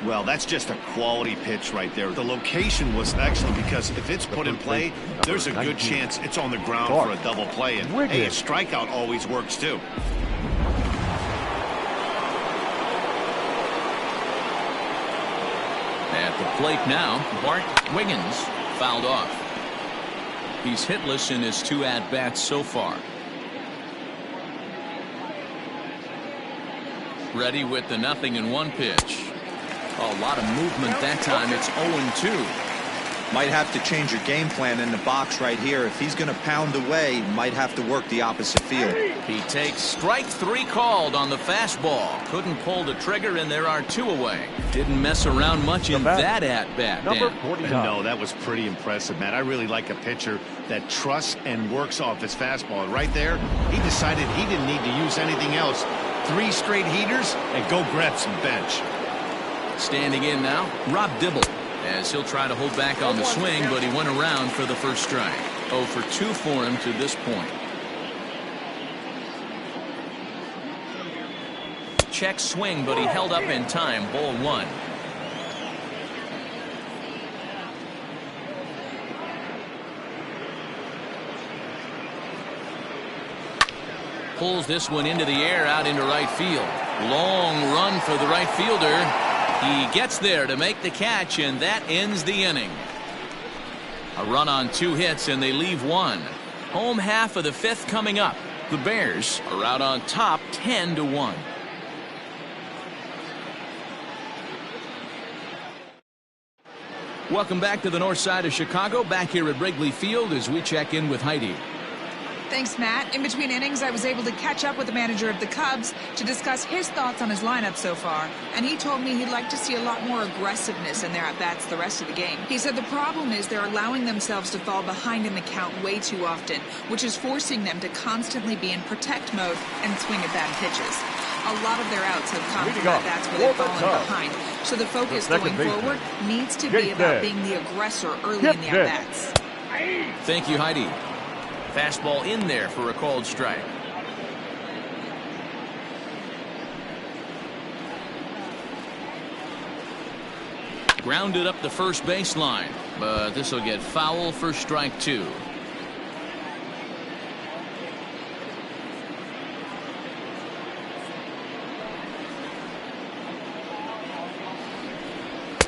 Well, that's just a quality pitch right there. The location was excellent because if it's put in play, there's a good chance it's on the ground for a double play. And hey, a strikeout always works too. At the plate now, Bart Wiggins fouled off. He's hitless in his 2 at-bats so far. Ready with the 0-1 pitch. A lot of movement that time. It's 0-2. Might have to change your game plan in the box right here. If he's going to pound away, might have to work the opposite field. He takes strike 3 called on the fastball. Couldn't pull the trigger, and there are 2 away. Didn't mess around much in that at-bat. No, that was pretty impressive, man. I really like a pitcher that trusts and works off his fastball. Right there, he decided he didn't need to use anything else. 3 straight heaters and go grab some bench. Standing in now, Rob Dibble, as he'll try to hold back on the swing, but he went around for the first strike. 0 for 2 for him to this point. Check swing, but he held up in time. Ball 1. Pulls this one into the air out into right field. Long run for the right fielder. He gets there to make the catch, and that ends the inning. A run on 2 hits, and they leave 1. Home half of the 5th coming up. The Bears are out on top 10-1. Welcome back to the north side of Chicago. Back here at Wrigley Field as we check in with Heidi. Thanks, Matt. In between innings, I was able to catch up with the manager of the Cubs to discuss his thoughts on his lineup so far. And he told me he'd like to see a lot more aggressiveness in their at-bats the rest of the game. He said the problem is they're allowing themselves to fall behind in the count way too often, which is forcing them to constantly be in protect mode and swing at bad pitches. A lot of their outs have come from at-bats where they've fallen behind. So the focus going forward needs to be about being the aggressor early in the at-bats. Thank you, Heidi. Fastball in there for a called strike. Grounded up the first baseline, but this will get foul for strike 2.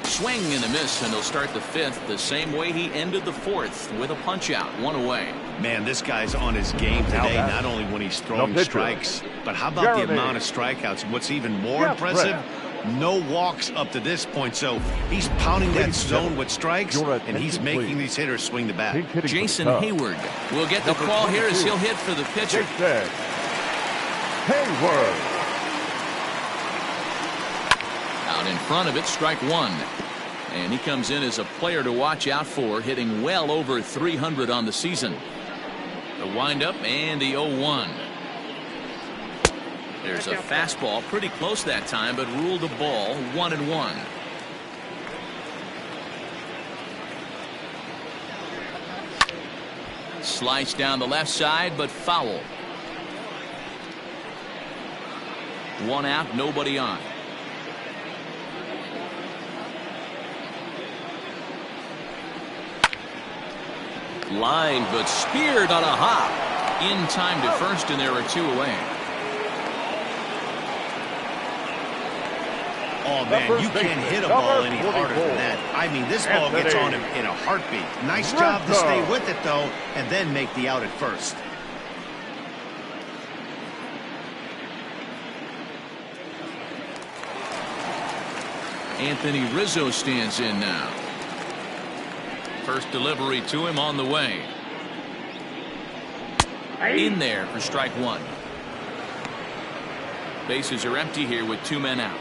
Swing and a miss, and he'll start the 5th the same way he ended the 4th with a punch out, 1 away. Man, this guy's on his game today, not only when he's throwing strikes, but how about the amount of strikeouts? What's even more impressive, no walks up to this point. So he's pounding that zone with strikes, and he's making these hitters swing the bat. Jason Hayward will get the call here as he'll hit for the pitcher. Hayward. Out in front of it, strike 1. And he comes in as a player to watch out for, hitting well over 300 on the season. The windup and the 0-1. There's a fastball pretty close that time, but ruled a ball, 1-1. Slice down the left side, but foul. 1 out, nobody on. Line, but speared on a hop. In time to first, and there are 2 away. Oh, man, you can't hit a ball any harder than that. I mean, this ball gets on him in a heartbeat. Nice job to stay with it, though, and then make the out at first. Anthony Rizzo stands in now. First delivery to him on the way. In there for strike 1. Bases are empty here with 2 men out.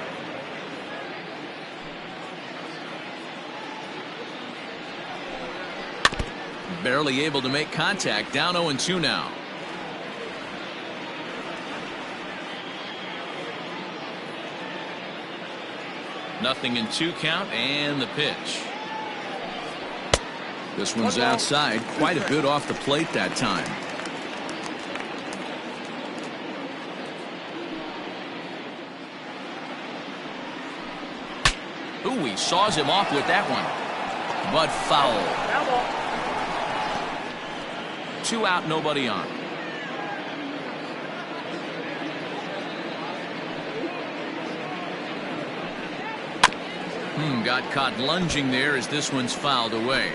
Barely able to make contact. Down 0-2 now. Nothing in 2 count, and the pitch. This one's outside. Quite a bit off the plate that time. Ooh, he saws him off with that one. But foul. 2 out, nobody on. Got caught lunging there as this one's fouled away.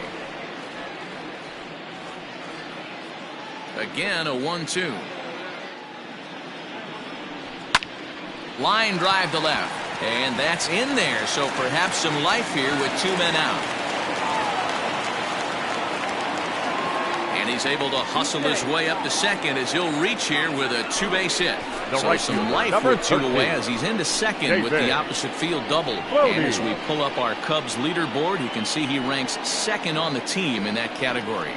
Again, a 1-2. Line drive to left. And that's in there, so perhaps some life here with 2 men out. And he's able to hustle his way up to second as he'll reach here with a 2-base hit. So some life with 2 away as he's into second with the opposite field double. And as we pull up our Cubs leaderboard, you can see he ranks second on the team in that category.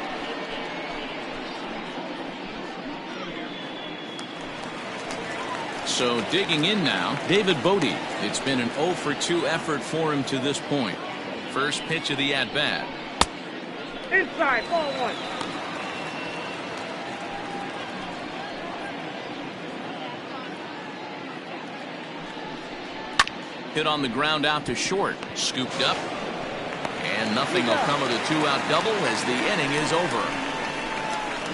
So digging in now, David Bodie. It's been an 0-for-2 effort for him to this point. First pitch of the at-bat. Inside, ball 1. Hit on the ground out to short. Scooped up. And nothing will come of the 2-out double as the inning is over.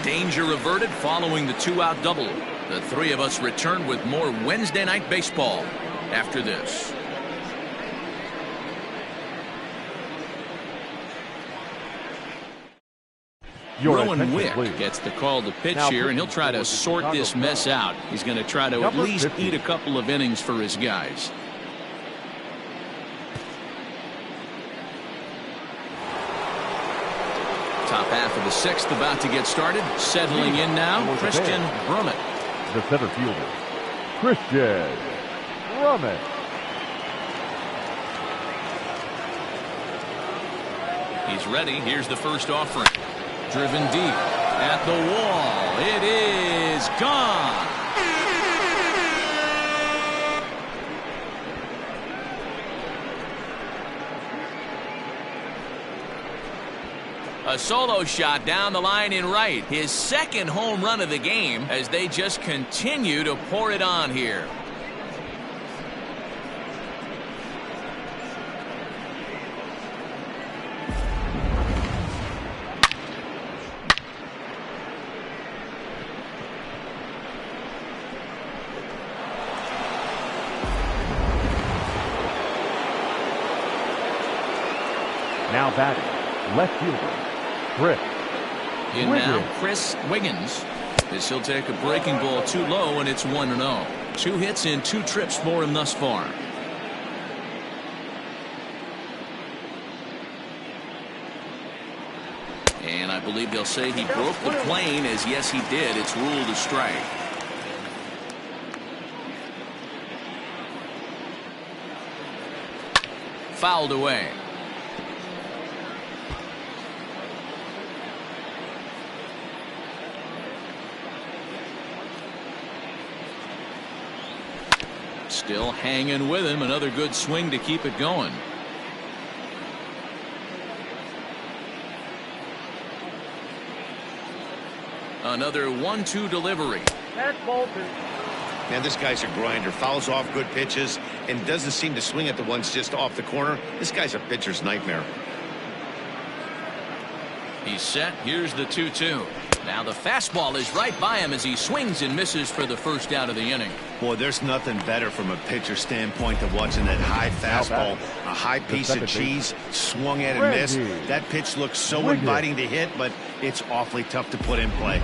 Danger averted following the 2-out double. The 3 of us return with more Wednesday Night Baseball after this. Rowan Wick gets the call to pitch here, and he'll try to sort this mess out. He's going to try to at least eat a couple of innings for his guys. Top half of the 6th about to get started. Settling in now, Christian Brummett. The center fielder, Christian Brummett. He's ready. Here's the first offering. Driven deep at the wall. It is gone. A solo shot down the line in right. His second home run of the game as they just continue to pour it on here. Now batting, left fielder, Chris In Wiggins. now, Chris Wiggins. This he'll take a breaking ball too low, and it's 1-0. 2 hits in 2 trips for him thus far. And I believe they'll say he broke the plane, as yes he did. It's ruled a strike. Fouled away. Still hanging with him. Another good swing to keep it going. Another 1-2 delivery. That's Bolton. Man, this guy's a grinder. Fouls off good pitches and doesn't seem to swing at the ones just off the corner. This guy's a pitcher's nightmare. He's set. Here's the 2-2. Now the fastball is right by him as he swings and misses for the first out of the inning. Boy, there's nothing better from a pitcher standpoint than watching that high fastball. A high piece of cheese, swung at and missed. That pitch looks so inviting to hit, but it's awfully tough to put in play.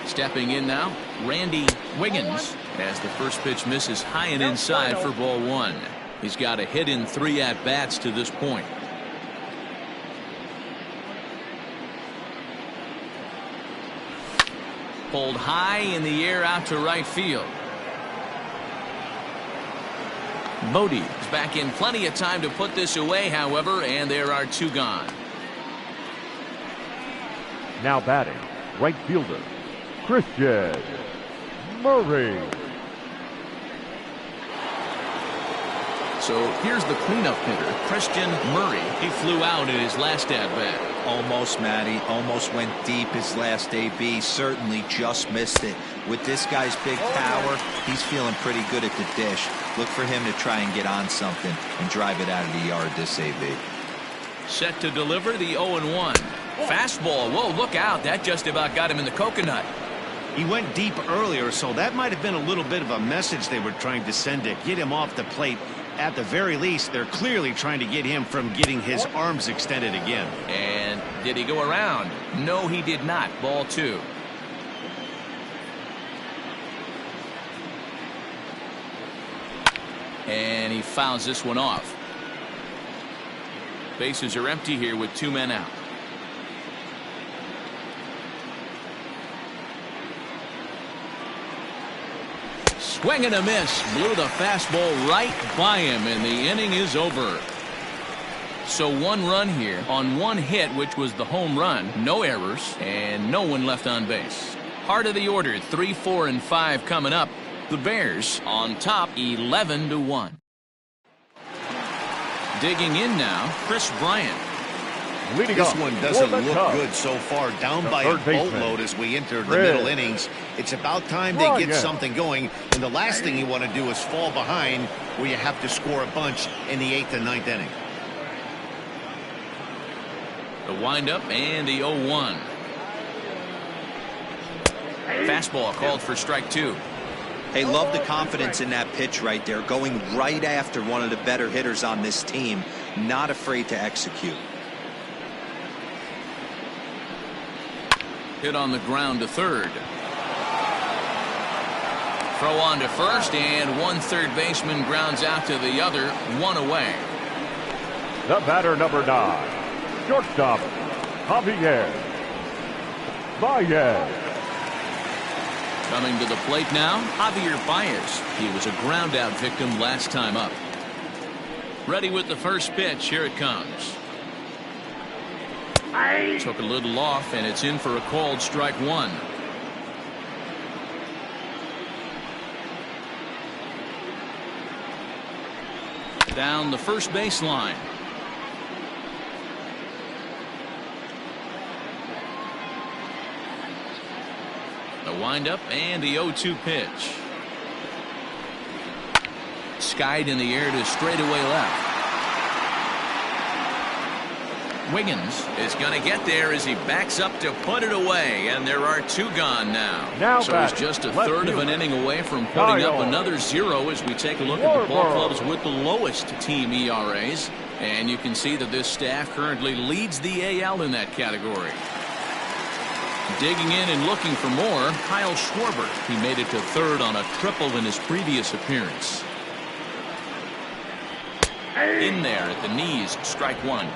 Stepping in now, Randy Wiggins, as the first pitch misses high and inside for ball 1. He's got a hit in 3 at-bats to this point. Pulled high in the air out to right field. Modi is back in plenty of time to put this away, however, and there are 2 gone. Now batting, right fielder, Christian Murray. So here's the cleanup hitter, Christian Murray. He flew out in his last at-bat. Almost, Matty. Almost went deep his last AB. Certainly just missed it. With this guy's big power, he's feeling pretty good at the dish. Look for him to try and get on something and drive it out of the yard this AB. Set to deliver the 0-1. Fastball. Whoa, look out. That just about got him in the coconut. He went deep earlier, so that might have been a little bit of a message they were trying to send to get him off the plate. At the very least, they're clearly trying to get him from getting his arms extended again. And did he go around? No, he did not. Ball 2. And he fouls this one off. Bases are empty here with 2 men out. Swing and a miss. Blew the fastball right by him, and the inning is over. So 1 run here on 1 hit, which was the home run. No errors, and no one left on base. Heart of the order, 3, 4, and 5 coming up. The Bears on top, 11-1. Digging in now, Chris Bryant. This one doesn't look good so far. Down by a boatload as we enter the middle innings. It's about time they get something going. And the last thing you want to do is fall behind where you have to score a bunch in the 8th and 9th inning. The windup and the 0-1. Fastball called for strike 2. Hey, love the confidence in that pitch right there. Going right after one of the better hitters on this team. Not afraid to execute. Hit on the ground to third. Throw on to first, and 1 third baseman grounds out to the other. 1 away. The batter, number 9, shortstop, Javier Baez. Coming to the plate now, Javier Baez. He was a ground out victim last time up. Ready with the first pitch. Here it comes. Took a little off, and it's in for a called strike 1. Down the first baseline. The windup and the 0-2 pitch. Skied in the air to straightaway left. Wiggins is going to get there as he backs up to put it away, and there are 2 gone now. So he's just a third of an inning away from putting up another 0 as we take a look at the ball clubs with the lowest team ERAs. And you can see that this staff currently leads the AL in that category. Digging in and looking for more, Kyle Schwarber. He made it to third on a triple in his previous appearance. In there at the knees, strike 1.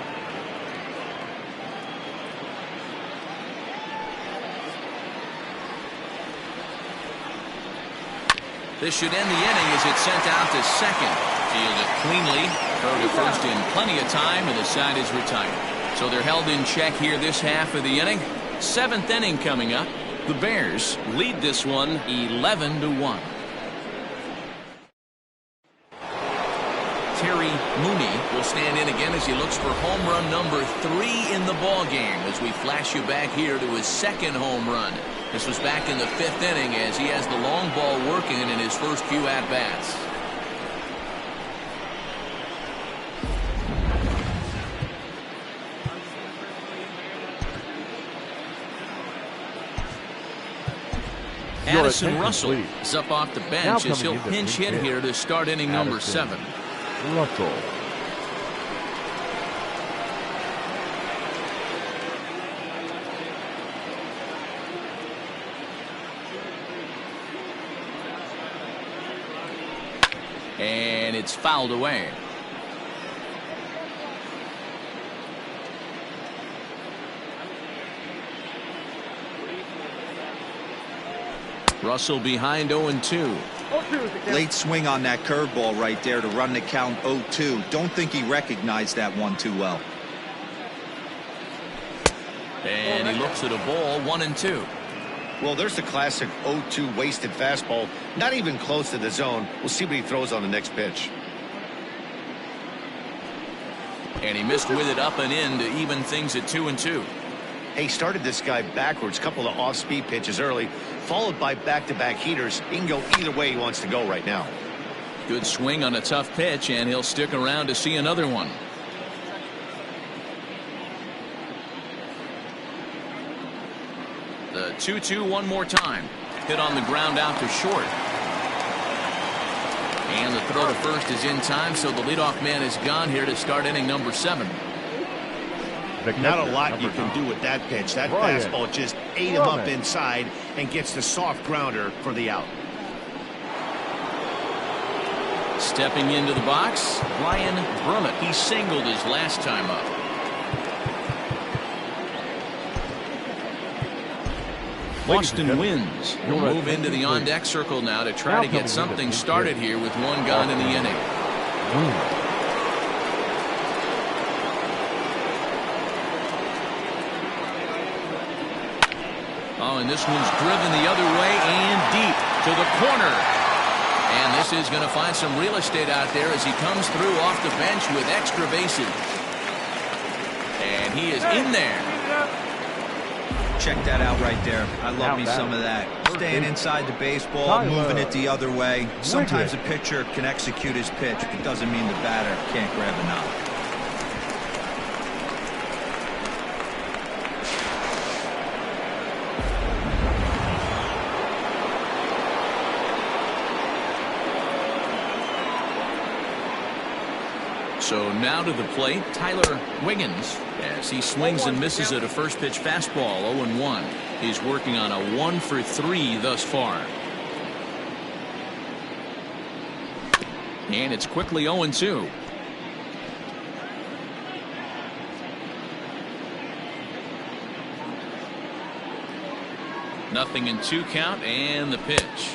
This should end the inning as it's sent out to second. Fielded cleanly. Throw to first in plenty of time, and the side is retired. So they're held in check here this half of the inning. 7th inning coming up. The Bears lead this one 11-1. Terry Mooney will stand in again as he looks for home run number 3 in the ball game as we flash you back here to his second home run. This was back in the 5th inning as he has the long ball working in his first few at-bats. Addison Russell is up off the bench as he'll pinch hit here to start inning number 7. Russell. And it's fouled away. Russell behind 0-2. Late swing on that curveball right there to run the count 0-2. Don't think he recognized that one too well. And he looks at a ball, 1-2. Well, there's the classic 0-2 wasted fastball. Not even close to the zone. We'll see what he throws on the next pitch. And he missed with it up and in to even things at 2-2. He started this guy backwards, couple of off-speed pitches early, followed by back-to-back heaters. He can go either way he wants to go right now. Good swing on a tough pitch, and he'll stick around to see another one. The 2-2 one more time. Hit on the ground out to short. And the throw to first is in time, so the leadoff man is gone here to start inning number 7. Not a lot you can do with that pitch. That fastball just ate him up inside and gets the soft grounder for the out. Stepping into the box, Brian Brummett. He singled his last time up. Boston wins. He'll move into the on-deck circle now to try to get something started here with one gone in the inning. Oh, and this one's driven the other way and deep to the corner. And this is going to find some real estate out there as he comes through off the bench with extra bases. And he is in there. Check that out right there. I love me some of that. Staying inside the baseball, moving it the other way. Sometimes a pitcher can execute his pitch, but it doesn't mean the batter can't grab a knock. So now to the plate, Tyler Wiggins, as he swings and misses at a first pitch fastball, 0-1. He's working on a 1-for-3 thus far. And it's quickly 0-2. Nothing in 2 count, and the pitch.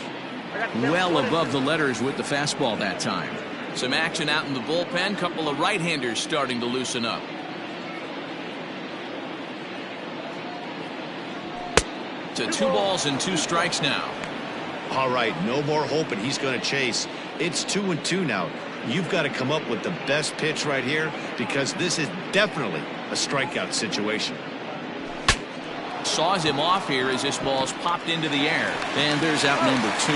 Well above the letters with the fastball that time. Some action out in the bullpen. Couple of right-handers starting to loosen up. To 2 balls and 2 strikes now. All right, no more hoping he's going to chase. It's 2-2 now. You've got to come up with the best pitch right here because this is definitely a strikeout situation. Saws him off here as this ball's popped into the air. And there's out number 2.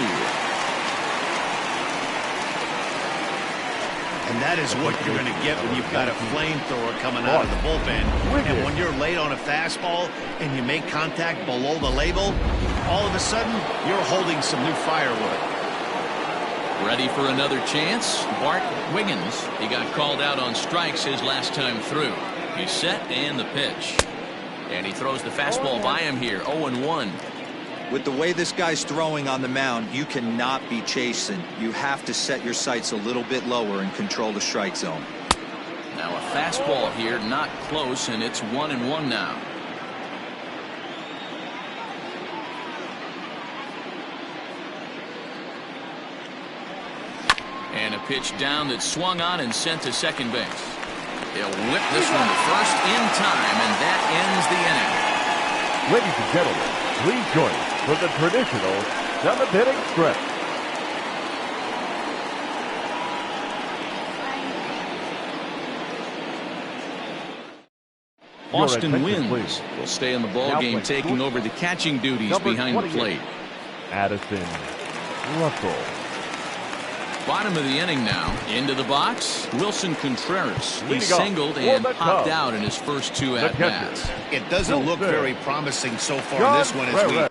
And that is what you're going to get when you've got a flamethrower coming out of the bullpen. And when you're late on a fastball and you make contact below the label, all of a sudden you're holding some new firewood. Ready for another chance? Bart Wiggins. He got called out on strikes his last time through. He's set and the pitch. And he throws the fastball by him here. 0-1. With the way this guy's throwing on the mound, you cannot be chasing. You have to set your sights a little bit lower and control the strike zone. Now a fastball here, not close, and it's 1-1 now. And a pitch down that swung on and sent to second base. They'll whip this one to first in time, and that ends the inning. Ladies and gentlemen, please join us for the traditional 7th inning stretch. Austin attention, Wynns please. will stay in the ball Now game, playing taking over the catching duties Number behind the 28. plate. Addison Russell. Bottom of the inning now. Into the box, Wilson Contreras. He Leading off singled for and the popped Cubs, out in his first two the at-bats. catcher, It doesn't look Wilson very promising so far in this one as we Contreras.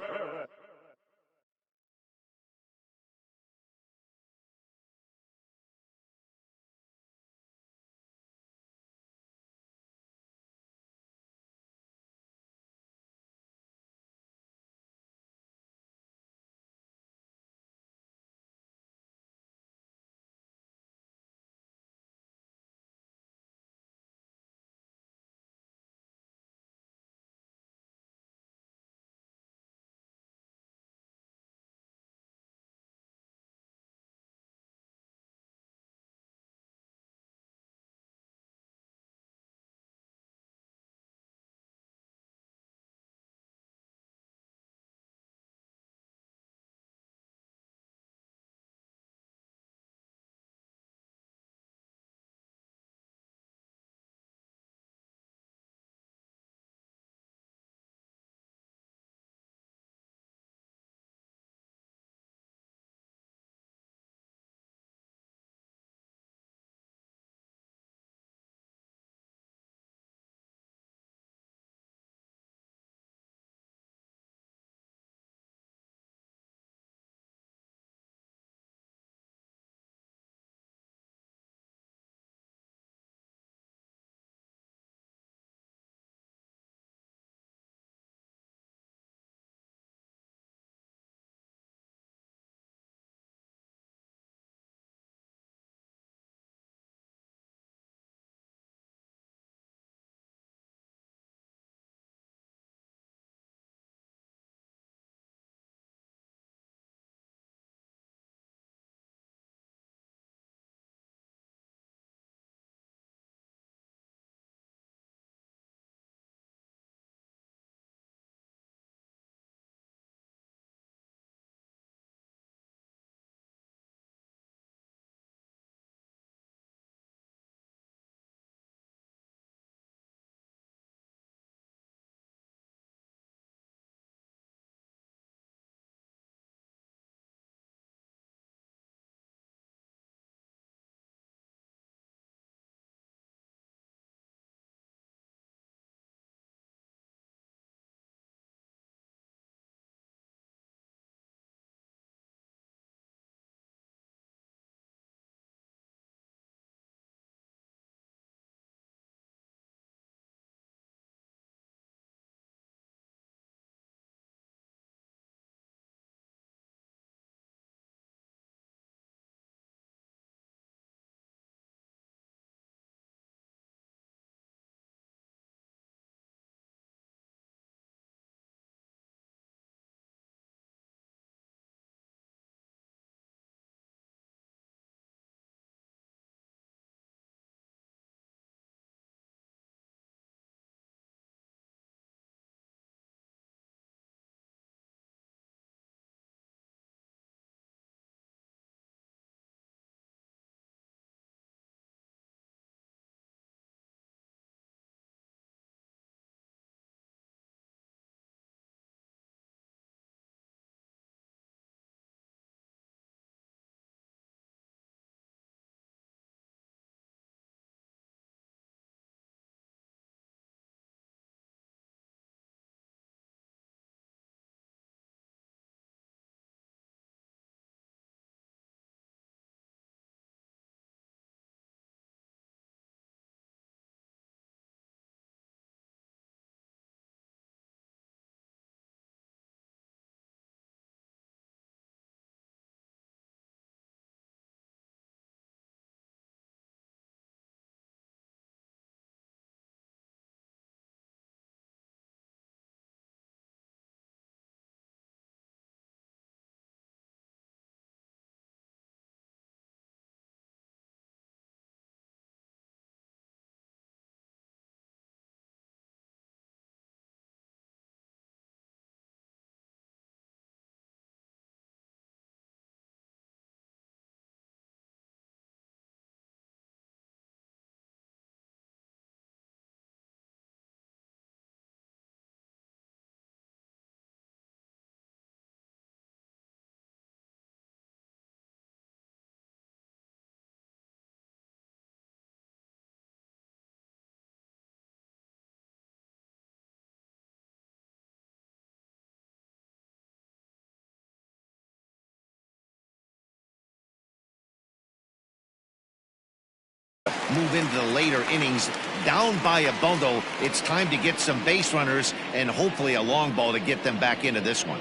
move into the later innings down by a bundle. It's time to get some base runners and hopefully a long ball to get them back into this one.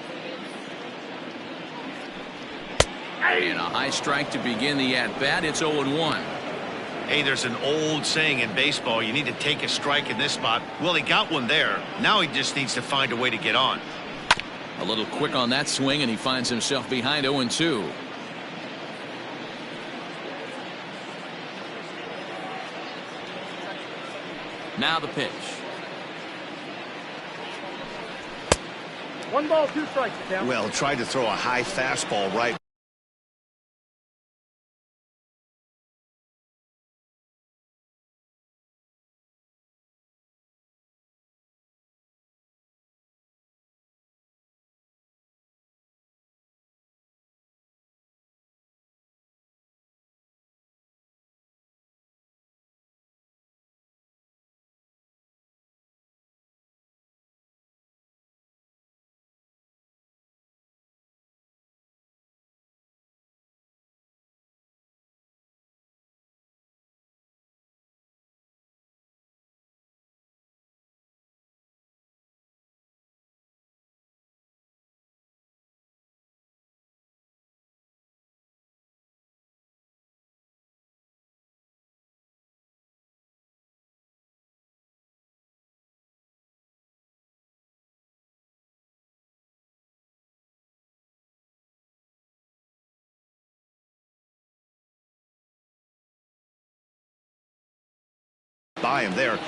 And a high strike to begin the at-bat. It's 0-1. Hey, there's an old saying in baseball, you need to take a strike in this spot. Well, he got one there. Now he just needs to find a way to get on. A little quick on that swing, and he finds himself behind 0-2. Now the pitch. 1 ball, 2 strikes, Tim. Well, tried to throw a high fastball right. By him there.